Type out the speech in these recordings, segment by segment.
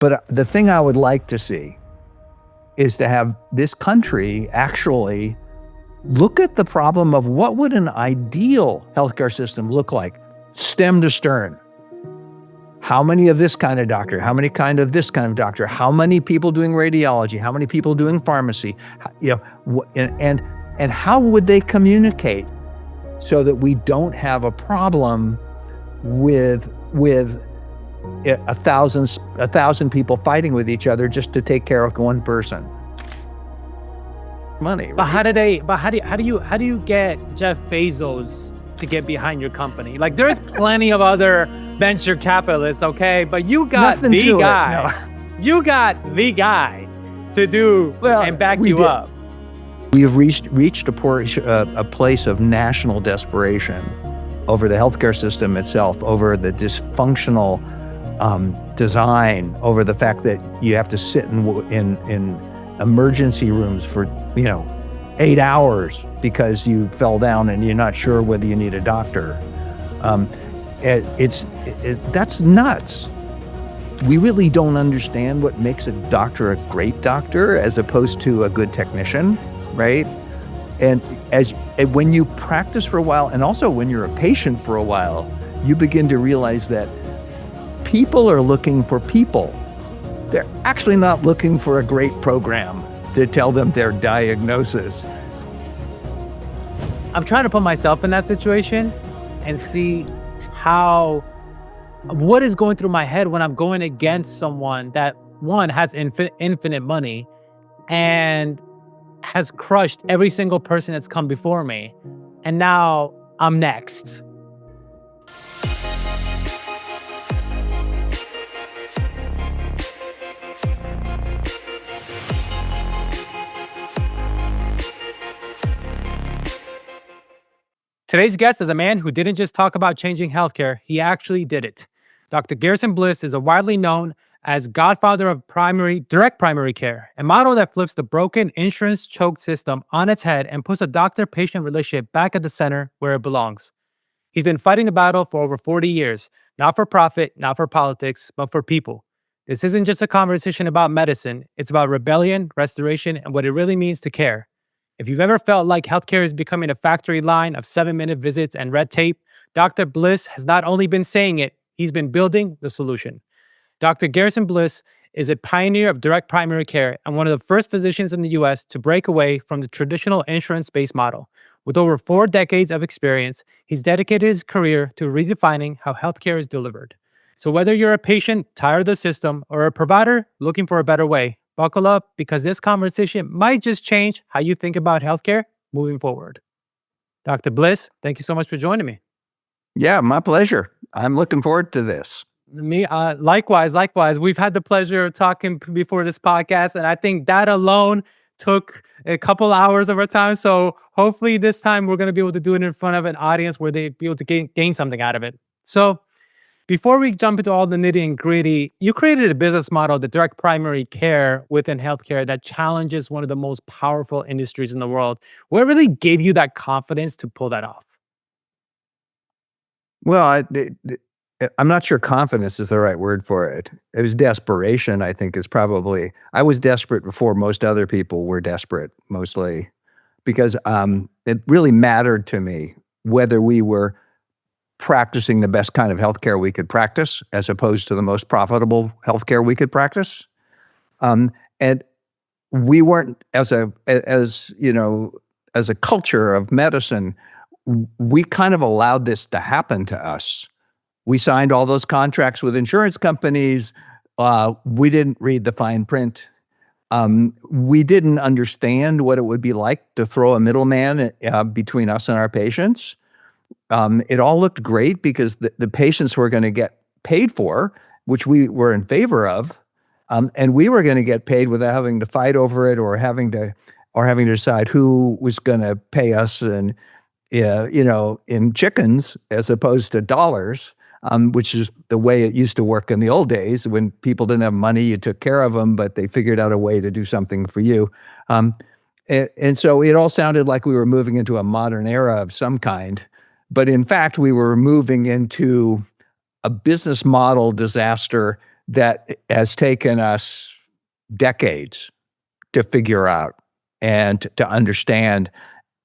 But the thing I would like to see is to have this country actually look at the problem of what would an ideal healthcare system look like, stem to stern. How many of this kind of doctor? How many kind of this kind of doctor? How many people doing radiology? How many people doing pharmacy? And how would they communicate so that we don't have a problem with a thousand people fighting with each other just to take care of one person? Money. Right? But how do you get Jeff Bezos to get behind your company? Like, there's plenty of other venture capitalists, okay? But you got the guy. No. You got the guy to do and back you up. We have reached a place of national desperation over the healthcare system itself, over the dysfunctional design, over the fact that you have to sit in emergency rooms for 8 hours because you fell down and you're not sure whether you need a doctor. That's nuts. We really don't understand what makes a doctor a great doctor as opposed to a good technician, right? And when you practice for a while, and also when you're a patient for a while, you begin to realize that people are looking for people. They're actually not looking for a great program to tell them their diagnosis. I'm trying to put myself in that situation and see what is going through my head when I'm going against someone that, one, has infinite money and has crushed every single person that's come before me. And now I'm next. Today's guest is a man who didn't just talk about changing healthcare, he actually did it. Dr. Garrison Bliss is widely known as Godfather of direct primary care, a model that flips the broken insurance choke system on its head and puts the doctor-patient relationship back at the center where it belongs. He's been fighting the battle for over 40 years, not for profit, not for politics, but for people. This isn't just a conversation about medicine, it's about rebellion, restoration, and what it really means to care. If you've ever felt like healthcare is becoming a factory line of 7-minute visits and red tape, Dr. Bliss has not only been saying it, he's been building the solution. Dr. Garrison Bliss is a pioneer of direct primary care and one of the first physicians in the U.S. to break away from the traditional insurance-based model. With over 4 decades of experience, he's dedicated his career to redefining how healthcare is delivered. So whether you're a patient tired of the system or a provider looking for a better way, buckle up, because this conversation might just change how you think about healthcare moving forward. Dr. Bliss, thank you so much for joining me. Yeah, my pleasure. I'm looking forward to this. Me, likewise. We've had the pleasure of talking before this podcast, and I think that alone took a couple hours of our time. So hopefully this time we're going to be able to do it in front of an audience where they'd be able to gain something out of it. So before we jump into all the nitty and gritty, you created a business model, the direct primary care within healthcare, that challenges one of the most powerful industries in the world. What really gave you that confidence to pull that off? Well, I'm not sure confidence is the right word for it. It was desperation, I think, I was desperate before most other people were desperate, mostly, because it really mattered to me whether we were practicing the best kind of healthcare we could practice as opposed to the most profitable healthcare we could practice. And we weren't, as a culture of medicine, we kind of allowed this to happen to us. We signed all those contracts with insurance companies. We didn't read the fine print. We didn't understand what it would be like to throw a middleman between us and our patients. It all looked great because the patients were going to get paid for, which we were in favor of, and we were going to get paid without having to fight over it or having to decide who was going to pay us in chickens as opposed to dollars, which is the way it used to work in the old days. When people didn't have money, you took care of them, but they figured out a way to do something for you. And so it all sounded like we were moving into a modern era of some kind. But in fact, we were moving into a business model disaster that has taken us decades to figure out and to understand.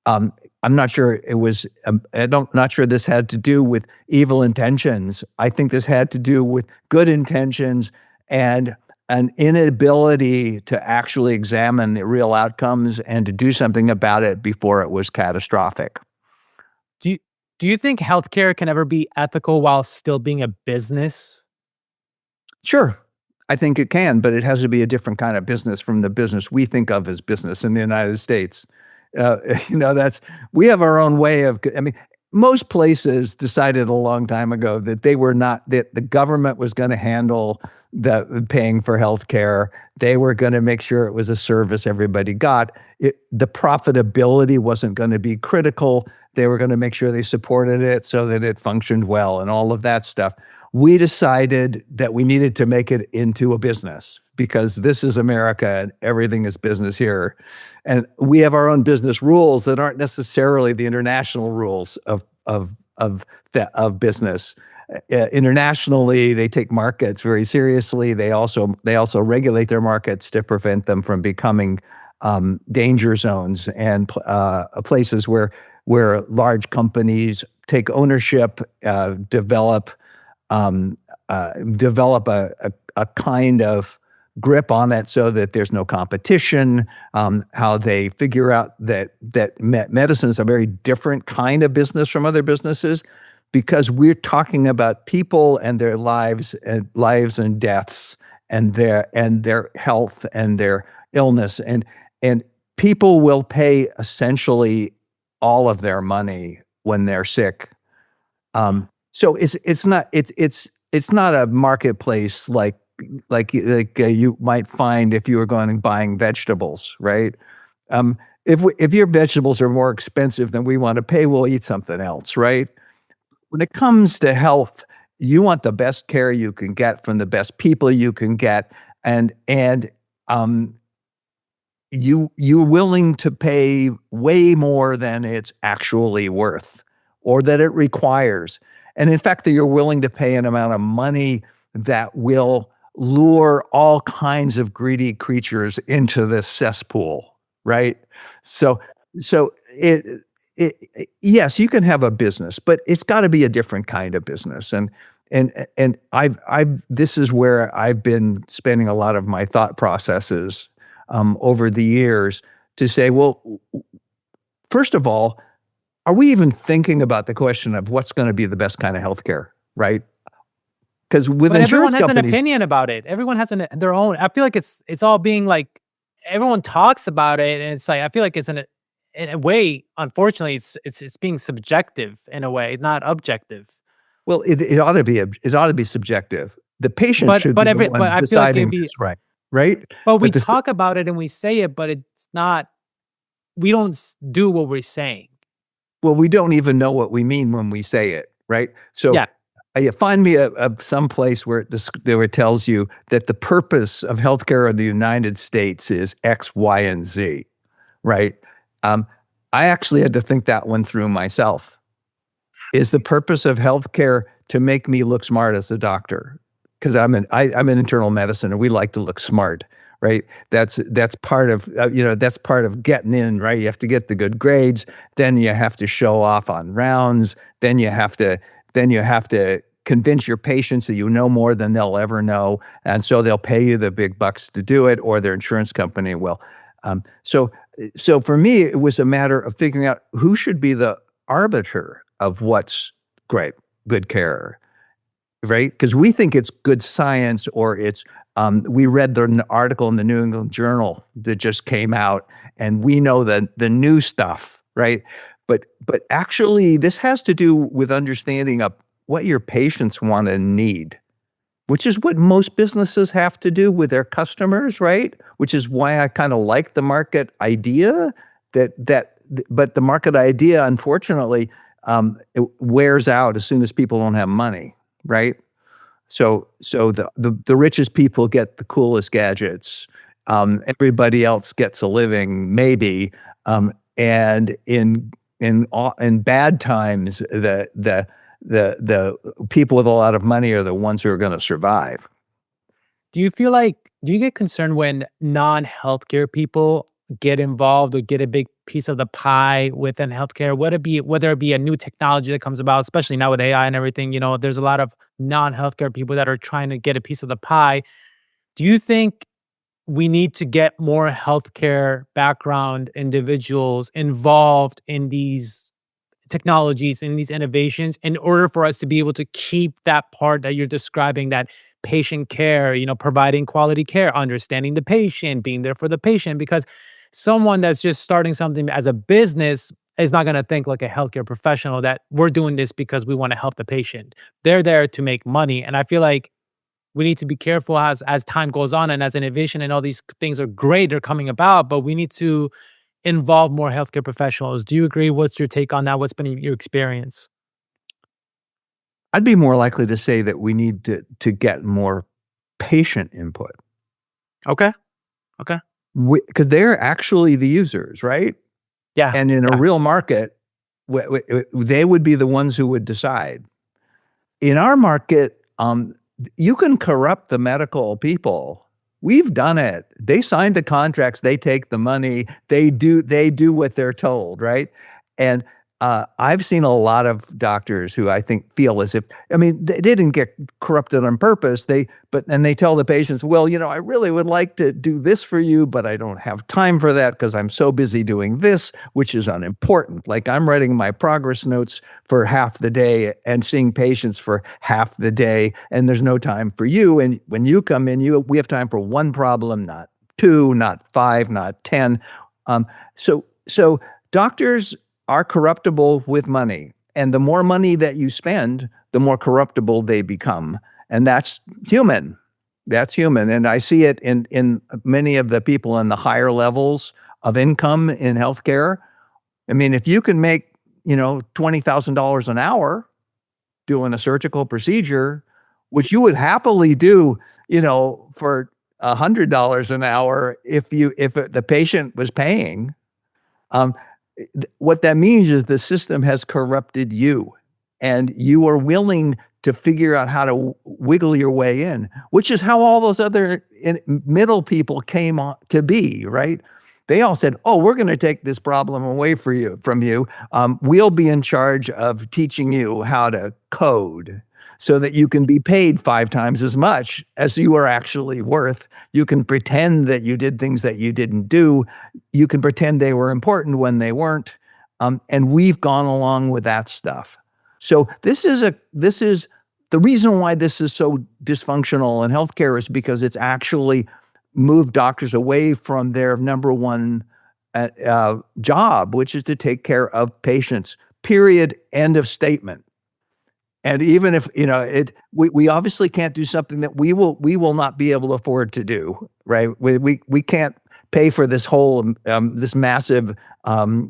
I'm not sure it was. Not sure this had to do with evil intentions. I think this had to do with good intentions and an inability to actually examine the real outcomes and to do something about it before it was catastrophic. Do you, do you think healthcare can ever be ethical while still being a business? Sure, I think it can, but it has to be a different kind of business from the business we think of as business in the United States. Uh, that's we have our own way of. I mean, most places decided a long time ago that they were not that the government was going to handle the paying for health care. They were going to make sure it was a service everybody got. The profitability wasn't going to be critical. They were going to make sure they supported it so that it functioned well and all of that stuff. We decided that we needed to make it into a business because this is America and everything is business here. And we have our own business rules that aren't necessarily the international rules of business. Internationally, they take markets very seriously. They also regulate their markets to prevent them from becoming danger zones and places where large companies take ownership, develop a kind of grip on it so that there's no competition, how they figure out that medicine is a very different kind of business from other businesses because we're talking about people and their lives and deaths and their health and their illness and people will pay essentially all of their money when they're sick. So it's not a marketplace like you might find if you were going and buying vegetables, right? If your vegetables are more expensive than we want to pay, we'll eat something else, right? When it comes to health, you want the best care you can get from the best people you can get, and you're willing to pay way more than it's actually worth or that it requires. And in fact, that you're willing to pay an amount of money that will lure all kinds of greedy creatures into this cesspool, right? So yes, you can have a business, but it's got to be a different kind of business. And I've this is where I've been spending a lot of my thought processes over the years to say, well, first of all, are we even thinking about the question of what's going to be the best kind of healthcare, right? Because with But everyone insurance has an companies, opinion about it. Everyone has their own. I feel like it's all being like everyone talks about it, and it's like I feel like it's in a way. Unfortunately, it's being subjective in a way, not objective. well, it ought to be subjective. The patient should be the But one I feel like deciding this, right? but we But this, talk about it and we say it, but it's not. We don't do what we're saying. well, we don't even know what we mean when we say it, right? So Yeah. you find me some place where it tells you that the purpose of healthcare in the United States is X, Y, and Z, right? Um, I actually had to think that one through myself. Is the purpose of healthcare to make me look smart as a doctor? Because I'm in internal medicine and we like to look smart, right? That's part of that's part of getting in, right? You have to get the good grades, then you have to show off on rounds, then you have to convince your patients that you know more than they'll ever know, and so they'll pay you the big bucks to do it, or their insurance company will. So for me, it was a matter of figuring out who should be the arbiter of what's good care, right? Because we think it's good science or it's we read the article in the New England Journal that just came out and we know the new stuff, right? But actually this has to do with understanding of what your patients want and need, which is what most businesses have to do with their customers, right? Which is why I kind of like the market idea but the market idea, unfortunately, it wears out as soon as people don't have money, right? So the richest people get the coolest gadgets. Everybody else gets a living, maybe. And in bad times, the people with a lot of money are the ones who are going to survive. Do you get concerned when non-healthcare people get involved or get a big piece of the pie within healthcare? Whether it be a new technology that comes about, especially now with AI and everything, there's a lot of non-healthcare people that are trying to get a piece of the pie. Do you think we need to get more healthcare background individuals involved in these technologies and these innovations in order for us to be able to keep that part that you're describing, that patient care, providing quality care, understanding the patient, being there for the patient? Because someone that's just starting something as a business is not going to think like a healthcare professional that we're doing this because we want to help the patient. They're there to make money. And I feel like we need to be careful as time goes on and as innovation and all these things are great, they're coming about, but we need to involve more healthcare professionals. Do you agree? What's your take on that? What's been your experience? I'd be more likely to say that we need to get more patient input. Okay. Okay. Because they're actually the users, right? Yeah. And in a Yeah. real market, they would be the ones who would decide. In our market, you can corrupt the medical people. We've done it. They sign the contracts, they take the money, they do what they're told, right? And I've seen a lot of doctors who I think feel as if, I mean, they didn't get corrupted on purpose. And they tell the patients, well, I really would like to do this for you, but I don't have time for that because I'm so busy doing this, which is unimportant. Like I'm writing my progress notes for half the day and seeing patients for half the day, and there's no time for you. And when you come in, we have time for one problem, not two, not five, not 10. So doctors are corruptible with money. And the more money that you spend, the more corruptible they become. And that's human. That's human. And I see it in many of the people in the higher levels of income in healthcare. I mean, if you can make, $20,000 an hour doing a surgical procedure, which you would happily do, for $100 an hour if the patient was paying, um, what that means is the system has corrupted you, and you are willing to figure out how to wiggle your way in, which is how all those other middle people came on to be, right? They all said, "Oh, we're going to take this problem away from you. We'll be in charge of teaching you how to code, so that you can be paid 5 times as much as you are actually worth. You can pretend that you did things that you didn't do. You can pretend they were important when they weren't." And we've gone along with that stuff. So this is the reason why this is so dysfunctional in healthcare is because it's actually moved doctors away from their number one job, which is to take care of patients. Period. End of statement. And even if, we obviously can't do something that we will not be able to afford to do, right? We can't pay for this whole, this massive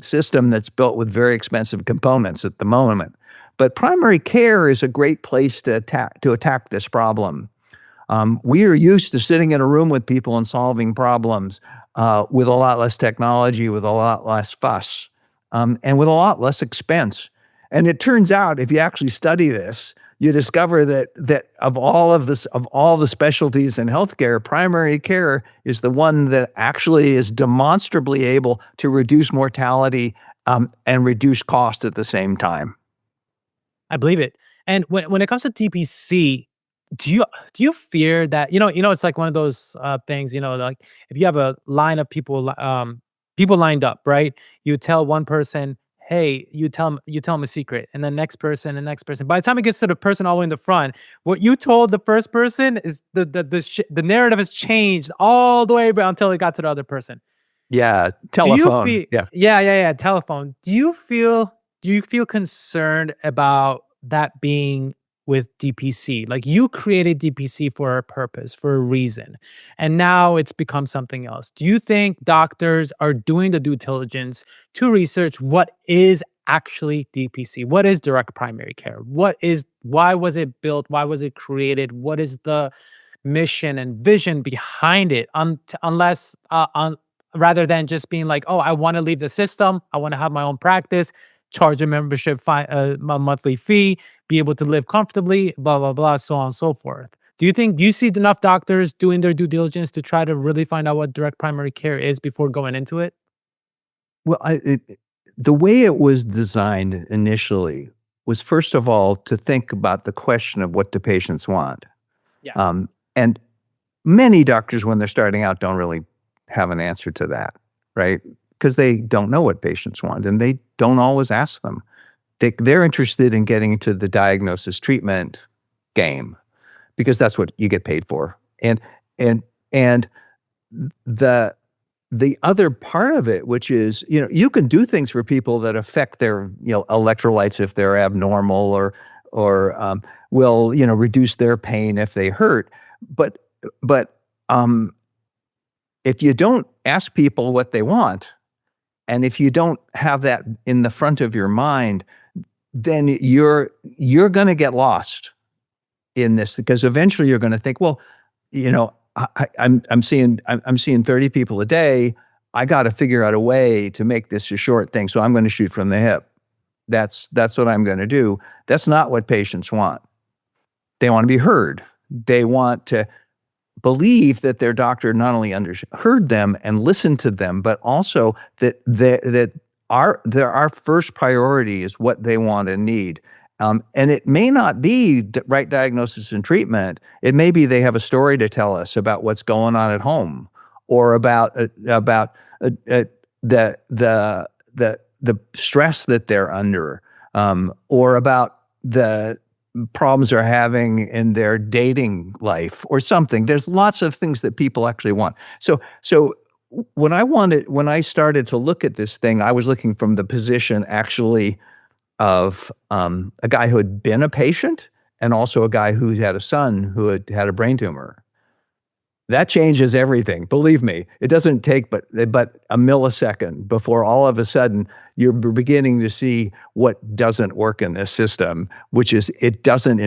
system that's built with very expensive components at the moment. But primary care is a great place to attack this problem. We are used to sitting in a room with people and solving problems with a lot less technology, with a lot less fuss, and with a lot less expense. And it turns out, if you actually study this, you discover that of all the specialties in healthcare, primary care is the one that actually is demonstrably able to reduce mortality and reduce cost at the same time. I believe it. And when it comes to TPC, do you fear that, it's like one of those things, like if you have a line of people lined up, right? You tell one person, hey, you tell them a secret, and the next person, the next person. By the time it gets to the person all the way in the front, what you told the first person is the narrative has changed all the way until it got to the other person. Yeah, Do you telephone. feel Yeah. Yeah, yeah, yeah, telephone. Do you feel concerned about that being with DPC? Like you created DPC for a purpose, for a reason, and now it's become something else. Do you think doctors are doing the due diligence to research what is actually DPC? What is direct primary care? Why was it built? Why was it created? What is the mission and vision behind it, unless rather than just being like, oh, I want to leave the system, I want to have my own practice, charge a membership a monthly fee, be able to live comfortably, blah blah blah, so on and so forth. Do you see enough doctors doing their due diligence to try to really find out what direct primary care is before going into it? Well, the way it was designed initially was, first of all, to think about the question of what do patients want. Yeah. And many doctors, when they're starting out, don't really have an answer to that, right? Because they don't know what patients want, and they don't always ask them. They're interested in getting into the diagnosis treatment game because that's what you get paid for. And and the the other part of it, which is, you can do things for people that affect their, electrolytes if they're abnormal, or will, reduce their pain if they hurt. But but um, if you don't ask people what they want, and if you don't have that in the front of your mind, then you're going to get lost in this, because eventually you're going to think, well, I'm seeing 30 people a day. I got to figure out a way to make this a short thing, so I'm going to shoot from the hip. That's what I'm going to do. That's not what patients want. They want to be heard. They want to believe that their doctor not only heard them and listened to them, but also that our first priority is what they want and need. And it may not be right diagnosis and treatment. It may be they have a story to tell us about what's going on at home, or about the stress that they're under, or about the problems they're having in their dating life or something. There's lots of things that people actually want. So when I started to look at this thing, I was looking from the position actually of a guy who had been a patient, and also a guy who had a son who had a brain tumor. That changes everything. Believe me, it doesn't take but a millisecond before all of a sudden you're beginning to see what doesn't work in this system, which is it doesn't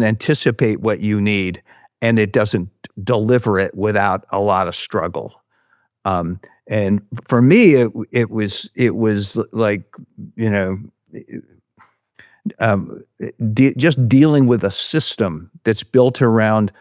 anticipate what you need, and it doesn't deliver it without a lot of struggle. And for me, it was like, you know, just dealing with a system that's built around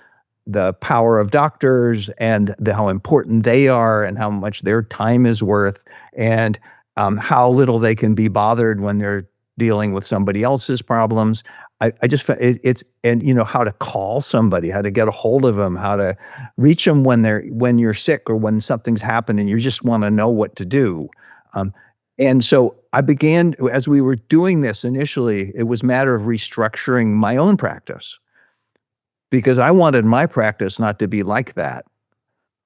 the power of doctors, and how important they are, and how much their time is worth, and how little they can be bothered when they're dealing with somebody else's problems. I just it's, and how to call somebody, how to get a hold of them, how to reach them when you're sick, or when something's happened and you just want to know what to do. And so I began, as we were doing this initially, it was a matter of restructuring my own practice, because I wanted my practice not to be like that.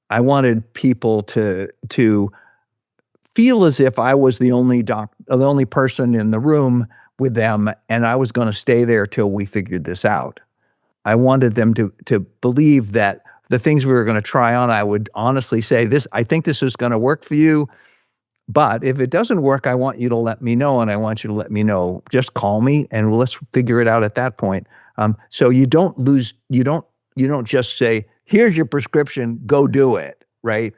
I wanted people to feel as if I was the only person in the room with them, and I was going to stay there till we figured this out. I wanted them to believe that the things we were going to try on, I would honestly say, I think this is going to work for you. But if it doesn't work, I want you to let me know, and I want you to let me know. Just call me, and let's figure it out at that point. So you don't lose. You don't just say, "Here's your prescription, go do it." Right?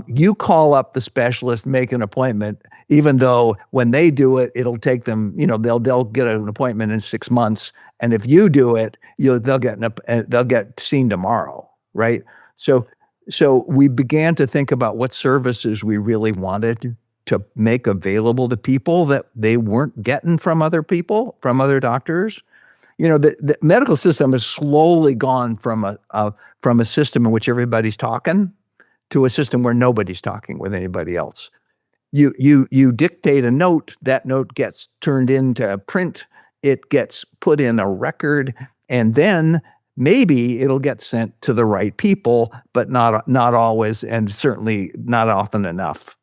You call up the specialist, make an appointment. Even though when they do it, it'll take them. They'll get an appointment in 6 months, and if you do it, they'll get seen tomorrow. Right? So we began to think about what services we really wanted to make available to people that they weren't getting from other people, from other doctors. The medical system has slowly gone from a system in which everybody's talking to a system where nobody's talking with anybody else. You dictate a note, that note gets turned into print, it gets put in a record, and then maybe it'll get sent to the right people, but not always, and certainly not often enough.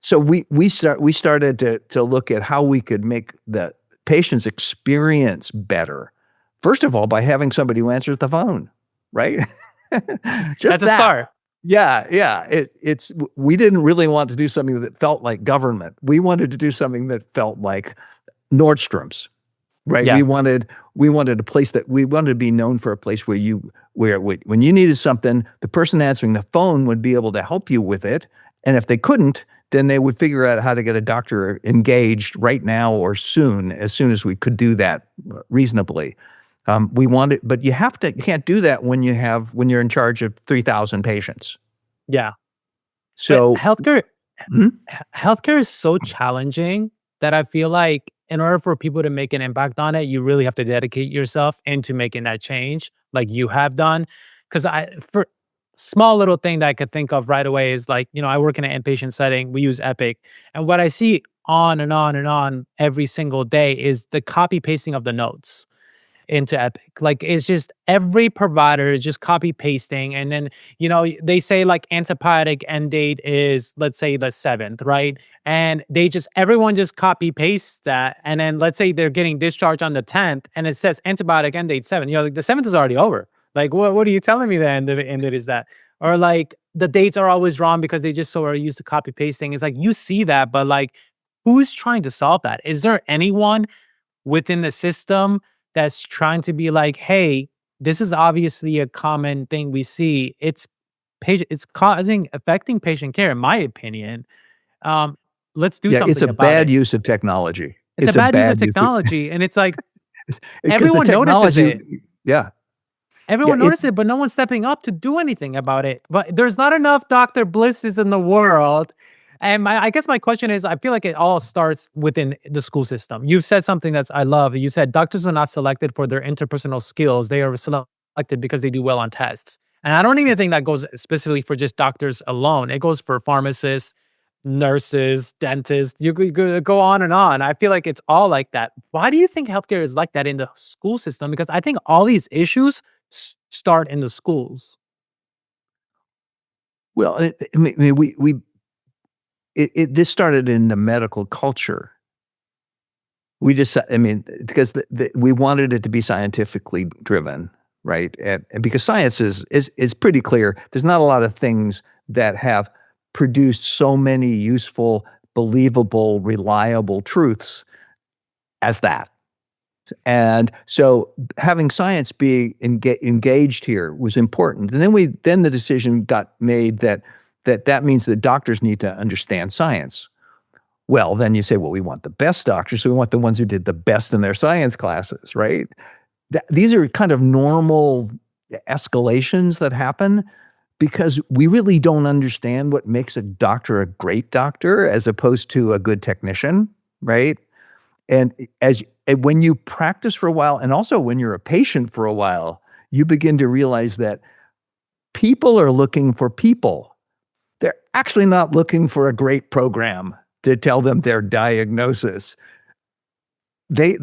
So we started to look at how we could make the patient's experience better. First of all, by having somebody who answers the phone, right? Just That's a start. Yeah. We didn't really want to do something that felt like government. We wanted to do something that felt like Nordstrom's. Right. Yeah. We wanted a place that we wanted to be known for, a place where when you needed something, the person answering the phone would be able to help you with it. And if they couldn't, then they would figure out how to get a doctor engaged right now or as soon as we could do that reasonably. We want it, but you can't do that when you're in charge of 3,000 patients. Yeah. But So, mhm. healthcare is so challenging that I feel like in order for people to make an impact on it, you really have to dedicate yourself into making that change like you have done. Cause for small little thing that I could think of right away is like, I work in an inpatient setting, we use Epic. And what I see on and on and on every single day is the copy pasting of the notes into Epic. Like it's just every provider is just copy pasting. And then, they say like antibiotic end date is, let's say, the 7th, right? And everyone just copy pastes that. And then let's say they're getting discharged on the 10th and it says antibiotic end date 7. Like the 7th is already over. Like, what are you telling me the end date is that? Or like the dates are always wrong because they just so are used to copy pasting. It's like you see that, but like who's trying to solve that? Is there anyone within the system that's trying to be like, "Hey, this is obviously a common thing we see. It's affecting patient care, in my opinion. Um, let's do Yeah, it's something a about bad it." use of technology. It's a It's a bad use of bad use of technology, and it's like because the everyone notices technology. it. Yeah. Yeah, Everyone it's notices it, but no one's stepping up to do anything about it. But there's not enough Dr. Blisses in the world. And I guess my question is, I feel like it all starts within the school system. You said something that's I love. You said doctors are not selected for their interpersonal skills. They are selected because they do well on tests. And I don't even think that goes specifically for just doctors alone. It goes for pharmacists, nurses, dentists. You could go on and on. I feel like it's all like that. Why do you think healthcare is like that in the school system? Because I think all these issues start in the schools. well, I mean, this started in the medical culture. We just, I mean, because we wanted it to be scientifically driven, right? And because science is pretty clear. There's not a lot of things that have produced so many useful, believable, reliable truths as that. And so having science be engaged here was important. And then the decision got made that means that doctors need to understand science. Well, then you say, well, we want the best doctors, so we want the ones who did the best in their science classes, right? These are kind of normal escalations that happen because we really don't understand what makes a doctor a great doctor as opposed to a good technician, right? And when you practice for a while, and also when you're a patient for a while, you begin to realize that people are looking for people. They're actually not looking for a great program to tell them their diagnosis. They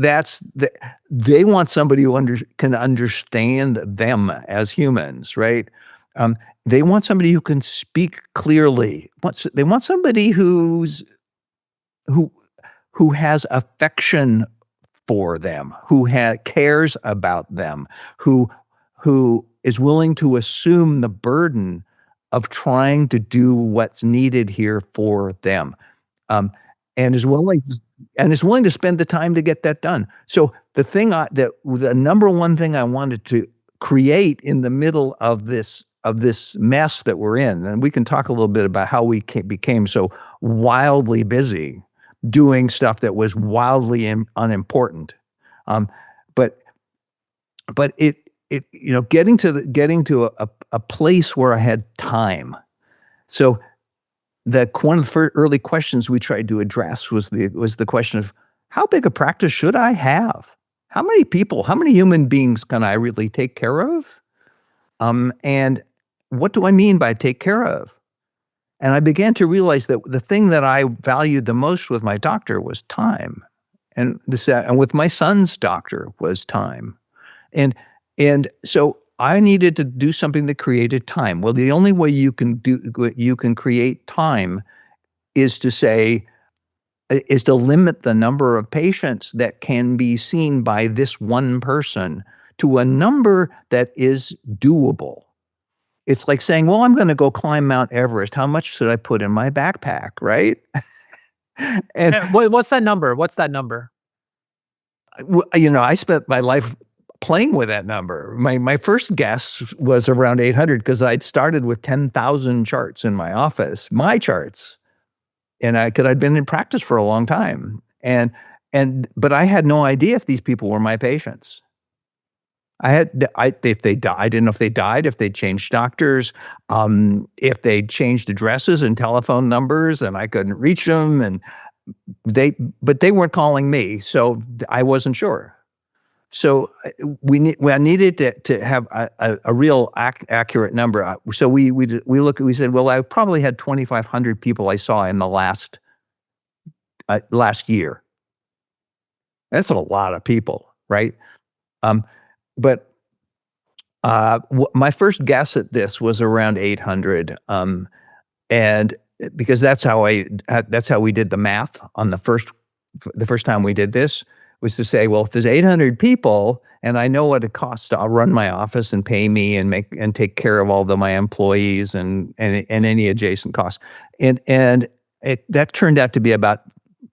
want somebody who can understand them as humans, right? Um, they want somebody who can speak clearly. They want somebody who who has affection for them, who cares about them, who is willing to assume the burden of trying to do what's needed here for them, um, and is willing to spend the time to get that done. So the number one thing I wanted to create in the middle of this mess that we're in, and we can talk a little bit about how we became so wildly busy doing stuff that was wildly unimportant. Um, but getting to a place where I had time. So one of the early questions we tried to address was the question of how big a practice should I have? How many people, how many human beings can I really take care of? And what do I mean by take care of? And I began to realize that the thing that I valued the most with my doctor was time, and with my son's doctor was time, and so I needed to do something that created time. Well, the only way you can create time is to limit the number of patients that can be seen by this one person to a number that is doable. It's like saying, "Well, I'm gonna go climb Mount Everest. How much should I put in my backpack?" Right? And, What's that number? What's that number? I spent my life playing with that number. My first guess was around 800 because I'd started with 10,000 charts in my office, my charts, and 'cause I'd been in practice for a long time, but I had no idea if these people were my patients. if they died, I didn't know if they died, if they changed doctors, if they changed addresses and telephone numbers, and I couldn't reach them, and but they weren't calling me, so I wasn't sure. So I needed to have a real accurate number. So we said, well, I probably had 2,500 people I saw in the last year. That's a lot of people, right? Um, but my first guess at this was around 800, and because that's how we did the math on the first time we did this, was to say, well, if there's 800 people and I know what it costs to run my office and pay me and take care of all my employees and any adjacent costs, and that turned out to be about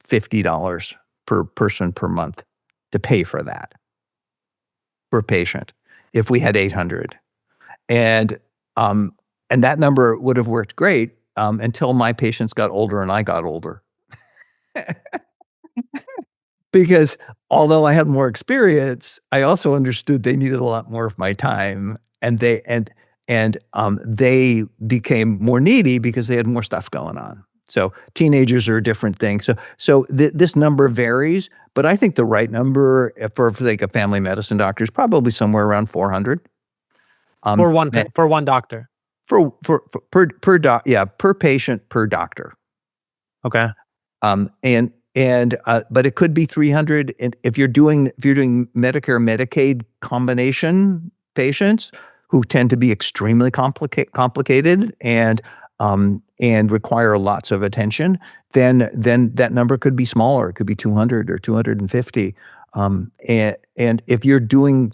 $50 per person per month to pay for that per patient if we had 800. And that number would have worked great until my patients got older and I got older. Because although I had more experience, I also understood they needed a lot more of my time, and they became more needy because they had more stuff going on. So teenagers are a different thing. This number varies, but I think the right number for like a family medicine doctor is probably somewhere around 400. For one And for one doctor. per patient per doctor. Okay. But it could be 300, and if you're doing Medicare, Medicaid combination patients who tend to be extremely complicated and require lots of attention, then that number could be smaller. It could be 200 or 250. And if you're doing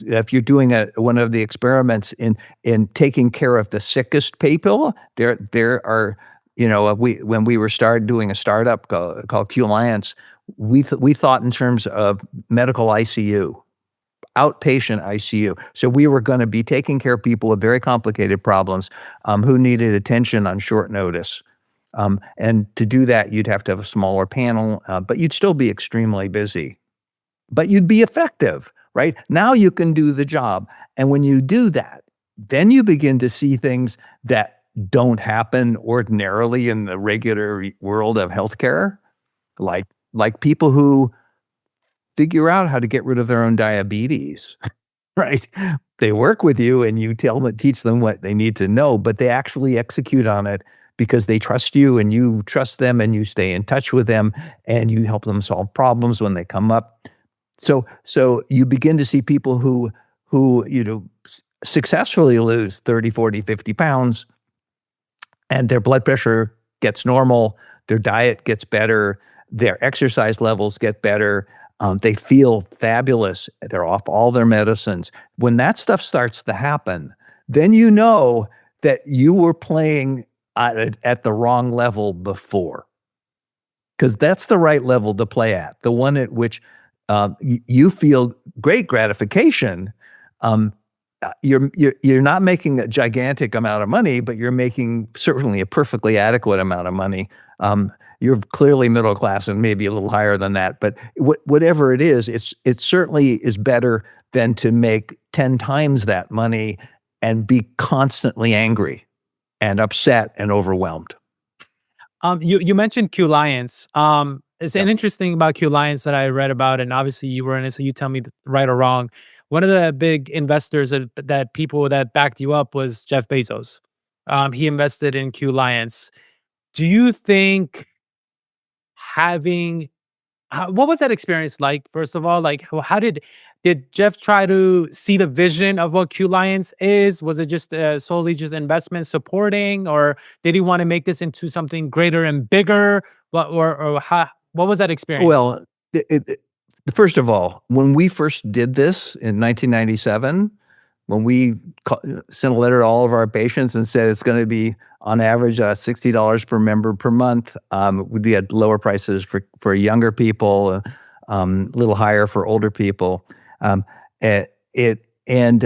one of the experiments in taking care of the sickest people, there are, when we were doing a startup called Qliance, we thought in terms of medical ICU, outpatient ICU. So we were going to be taking care of people with very complicated problems who needed attention on short notice. And to do that, you'd have to have a smaller panel, but you'd still be extremely busy. But you'd be effective, right? Now you can do the job. And when you do that, then you begin to see things that don't happen ordinarily in the regular world of healthcare, like people who figure out how to get rid of their own diabetes, right? They work with you and you teach them what they need to know, but they actually execute on it because they trust you and you trust them and you stay in touch with them and you help them solve problems when they come up. So you begin to see people who successfully lose 30, 40, 50 pounds, and their blood pressure gets normal, their diet gets better, their exercise levels get better, they feel fabulous, they're off all their medicines. When that stuff starts to happen, then you know that you were playing at the wrong level before. Because that's the right level to play at, the one at which you feel great gratification. You're not making a gigantic amount of money, but you're making certainly a perfectly adequate amount of money. You're clearly middle class and maybe a little higher than that, but whatever it is, it certainly is better than to make 10 times that money and be constantly angry and upset and overwhelmed. You mentioned Qliance. It's Yeah. an interesting about Qliance that I read about, and obviously you were in it, so you tell me right or wrong. One of the big investors that people that backed you up was Jeff Bezos. He invested in Qliance. Do you think having what was that experience like? First of all, like how did Jeff try to see the vision of what Qliance is? Was it just solely just investment supporting, or did he want to make this into something greater and bigger? What was that experience? Well, first of all, when we first did this in 1997, when we sent a letter to all of our patients and said it's going to be on average $60 per member per month, we had lower prices for younger people, a little higher for older people. You're going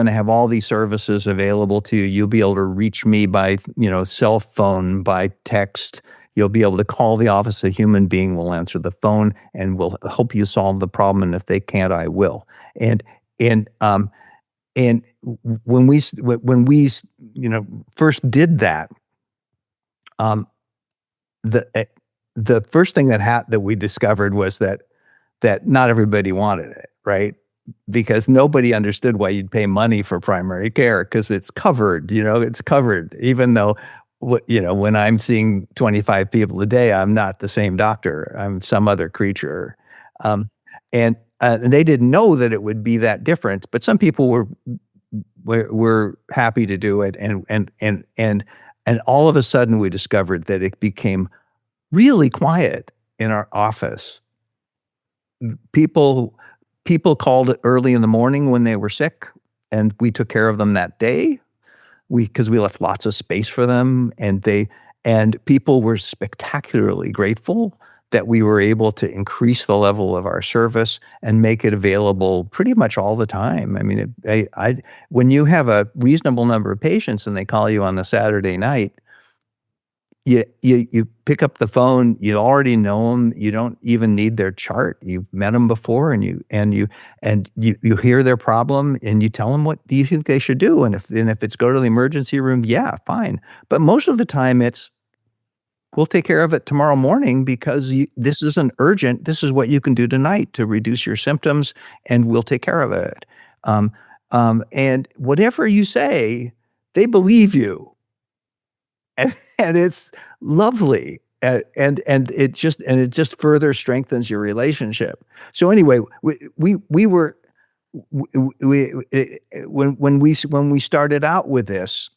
to have all these services available to you. You'll be able to reach me by cell phone, by text. You'll be able to call the office. A human being will answer the phone and will help you solve the problem. And if they can't, I will. And And and when first did that, um, the eh, the first thing that we discovered was that not everybody wanted it, right? Because nobody understood why you'd pay money for primary care because it's covered, it's covered. Even though, when I'm seeing 25 people a day, I'm not the same doctor. I'm some other creature. Um, and they didn't know that it would be that different, but some people were happy to do it. And all of a sudden we discovered that it became really quiet in our office. People people called early in the morning when they were sick, and we took care of them that day. Because we left lots of space for them, and people were spectacularly grateful that we were able to increase the level of our service and make it available pretty much all the time. I mean, when you have a reasonable number of patients and they call you on a Saturday night, you pick up the phone, you already know them. You don't even need their chart. You've met them before, and you hear their problem, and you tell them, "What do you think they should do?" And if it's go to the emergency room, yeah, fine. But most of the time it's, "We'll take care of it tomorrow morning because this isn't urgent. This is what you can do tonight to reduce your symptoms, and we'll take care of it." And whatever you say, they believe you. And it's lovely, and it just further strengthens your relationship. So anyway, we were when we started out with this,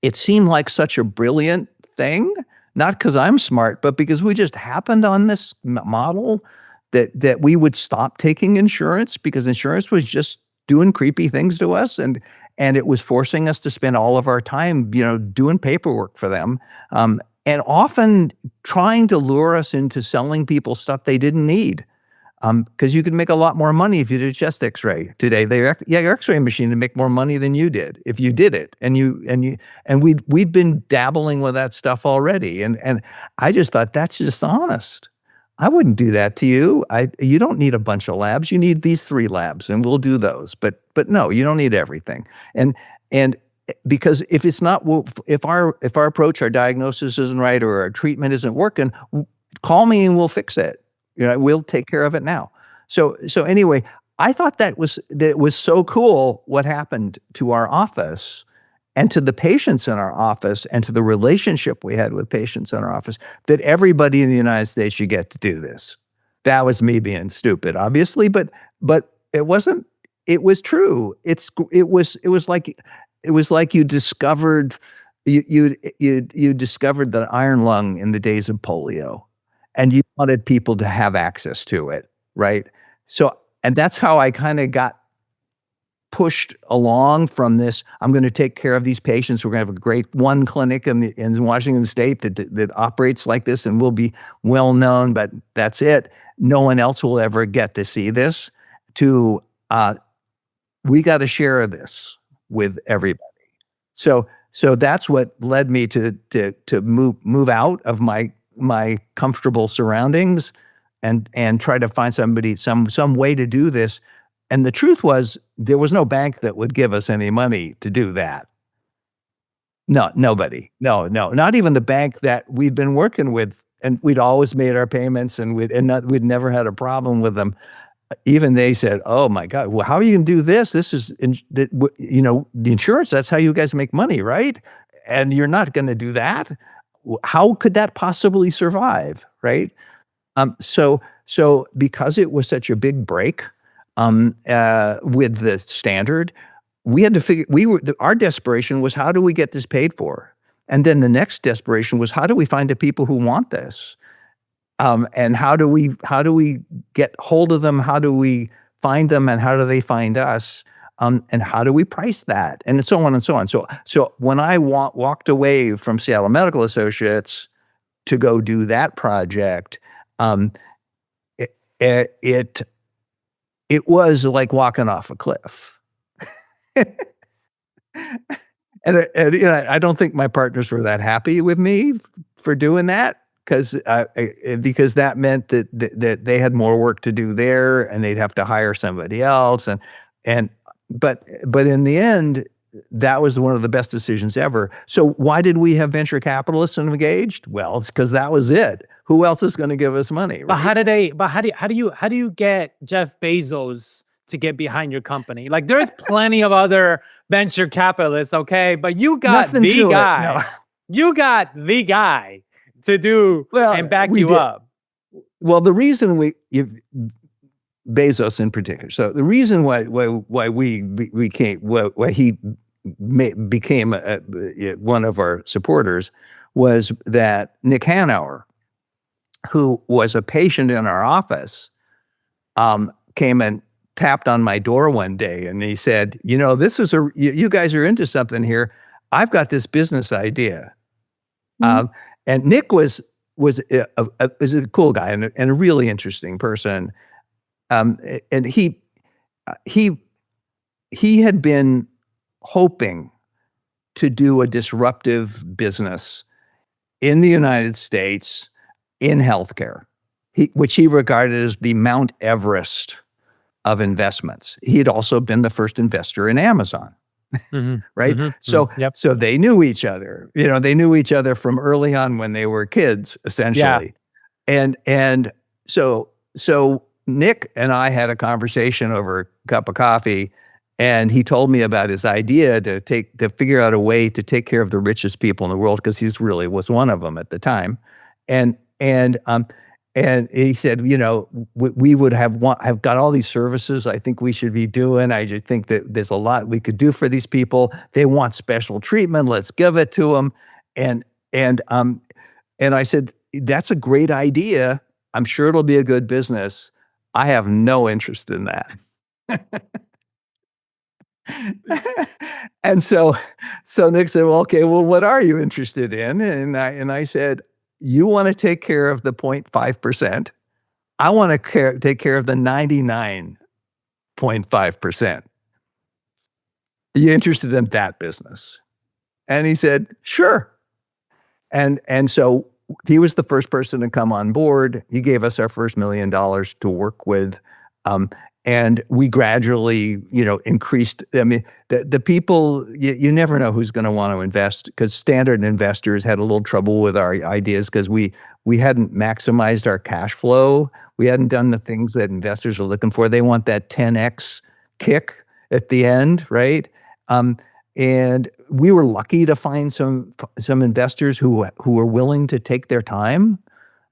it seemed like such a brilliant thing, not because 'cause I'm smart, but because we just happened on this model that we would stop taking insurance because insurance was just doing creepy things to us, and it was forcing us to spend all of our time, doing paperwork for them, and often trying to lure us into selling people stuff they didn't need. Because you could make a lot more money if you did a chest X-ray today. Your X-ray machine would make more money than you did if you did it, and we'd been dabbling with that stuff already, and I just thought, "That's dishonest. I wouldn't do that to you. You don't need a bunch of labs. You need these 3 labs, and we'll do those, but no, you don't need everything." And because if it's not wo if our approach, our diagnosis isn't right or our treatment isn't working, call me and we'll fix it. We'll take care of it now. So anyway, I thought that it was so cool what happened to our office and to the patients in our office and to the relationship we had with patients in our office, that everybody in the United States should get to do this. That was me being stupid, obviously, but it wasn't. It was true. It was like you discovered you discovered the iron lung in the days of polio, and you wanted people to have access to it, right? And that's how I kinda got pushed along from this. I'm gonna take care of these patients. We're gonna have a great one clinic in Washington State that operates like this and will be well known, but that's it. No one else will ever get to see this, to, we gotta share this with everybody. So that's what led me to move out of my comfortable surroundings and try to find some way to do this. And the truth was, there was no bank that would give us any money to do that. No, nobody. No, no, not even the bank that we'd been working with, and we'd always made our payments, and we'd never had a problem with them. Even they said, "Oh my god, well, how are you gonna do this? This is the insurance, that's how you guys make money, right? And you're not gonna do that? How could that possibly survive?" Right? So because it was such a big break, with the standard, we had to figure our desperation was, "How do we get this paid for?" And then the next desperation was, "How do we find the people who want this?" And how do we get hold of them? How do we find them, and how do they find us? And how do we price that? And so on and so on. So when I walked away from Seattle Medical Associates to go do that project, um, it it it was like walking off a cliff. And I don't think my partners were that happy with me for doing that, 'cause, because that meant that they had more work to do there, and they'd have to hire somebody else, And but in the end, that was one of the best decisions ever. So why did we have venture capitalists engaged? Well, it's because that was it. Who else is going to give us money, But how right? do they? But how do you get Jeff Bezos to get behind your company? Like, there's plenty of other venture capitalists, okay? But you got Nothing the to it. No. guy. You got the guy to do and Well, back we you did. up. Well, the reason Bezos in particular. So the reason why he became one of our supporters was that Nick Hanauer, who was a patient in our office, came and tapped on my door one day, and he said, this is you guys are into something here. I've got this business idea. And Nick was a cool guy and a really interesting person. And he had been hoping to do a disruptive business in the United States in healthcare, which he regarded as the Mount Everest of investments. He had also been the first investor in Amazon. Right. So they knew each other. They knew each other from early on when they were kids, essentially. And so Nick and I had a conversation over a cup of coffee, and he told me about his idea to figure out a way to take care of the richest people in the world, because he's really was one of them at the time. And he said, we would have got all these services I think we should be doing. I just think that there's a lot we could do for these people. They want special treatment. Let's give it to them. And I said, that's a great idea. I'm sure it'll be a good business. I have no interest in that. And so Nick said, well, okay, well, what are you interested in? And I said, you want to take care of the 0.5%. I want to take care of the 99.5%. Are you interested in that business? And he said, sure. And so he was the first person to come on board. He gave us our first $1 million to work with. And we gradually, increased. I mean, the people, you never know who's going to want to invest, because standard investors had a little trouble with our ideas because we hadn't maximized our cash flow. We hadn't done the things that investors are looking for. They want that 10x kick at the end, right? And we were lucky to find some investors who were willing to take their time.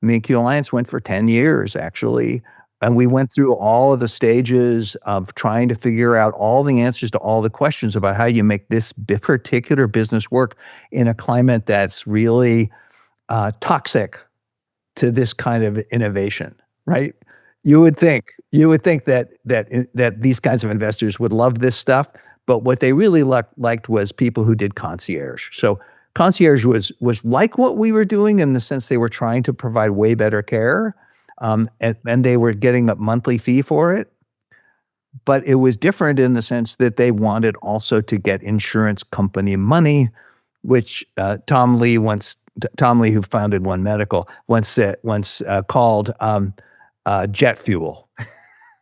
I mean, Qliance went for 10 years, actually. And we went through all of the stages of trying to figure out all the answers to all the questions about how you make this particular business work in a climate that's really toxic to this kind of innovation, right? You would think that these kinds of investors would love this stuff, but what they really liked was people who did concierge. So concierge was like what we were doing, in the sense they were trying to provide way better care. And they were getting a monthly fee for it. But it was different in the sense that they wanted also to get insurance company money, which Tom Lee, who founded One Medical, once called jet fuel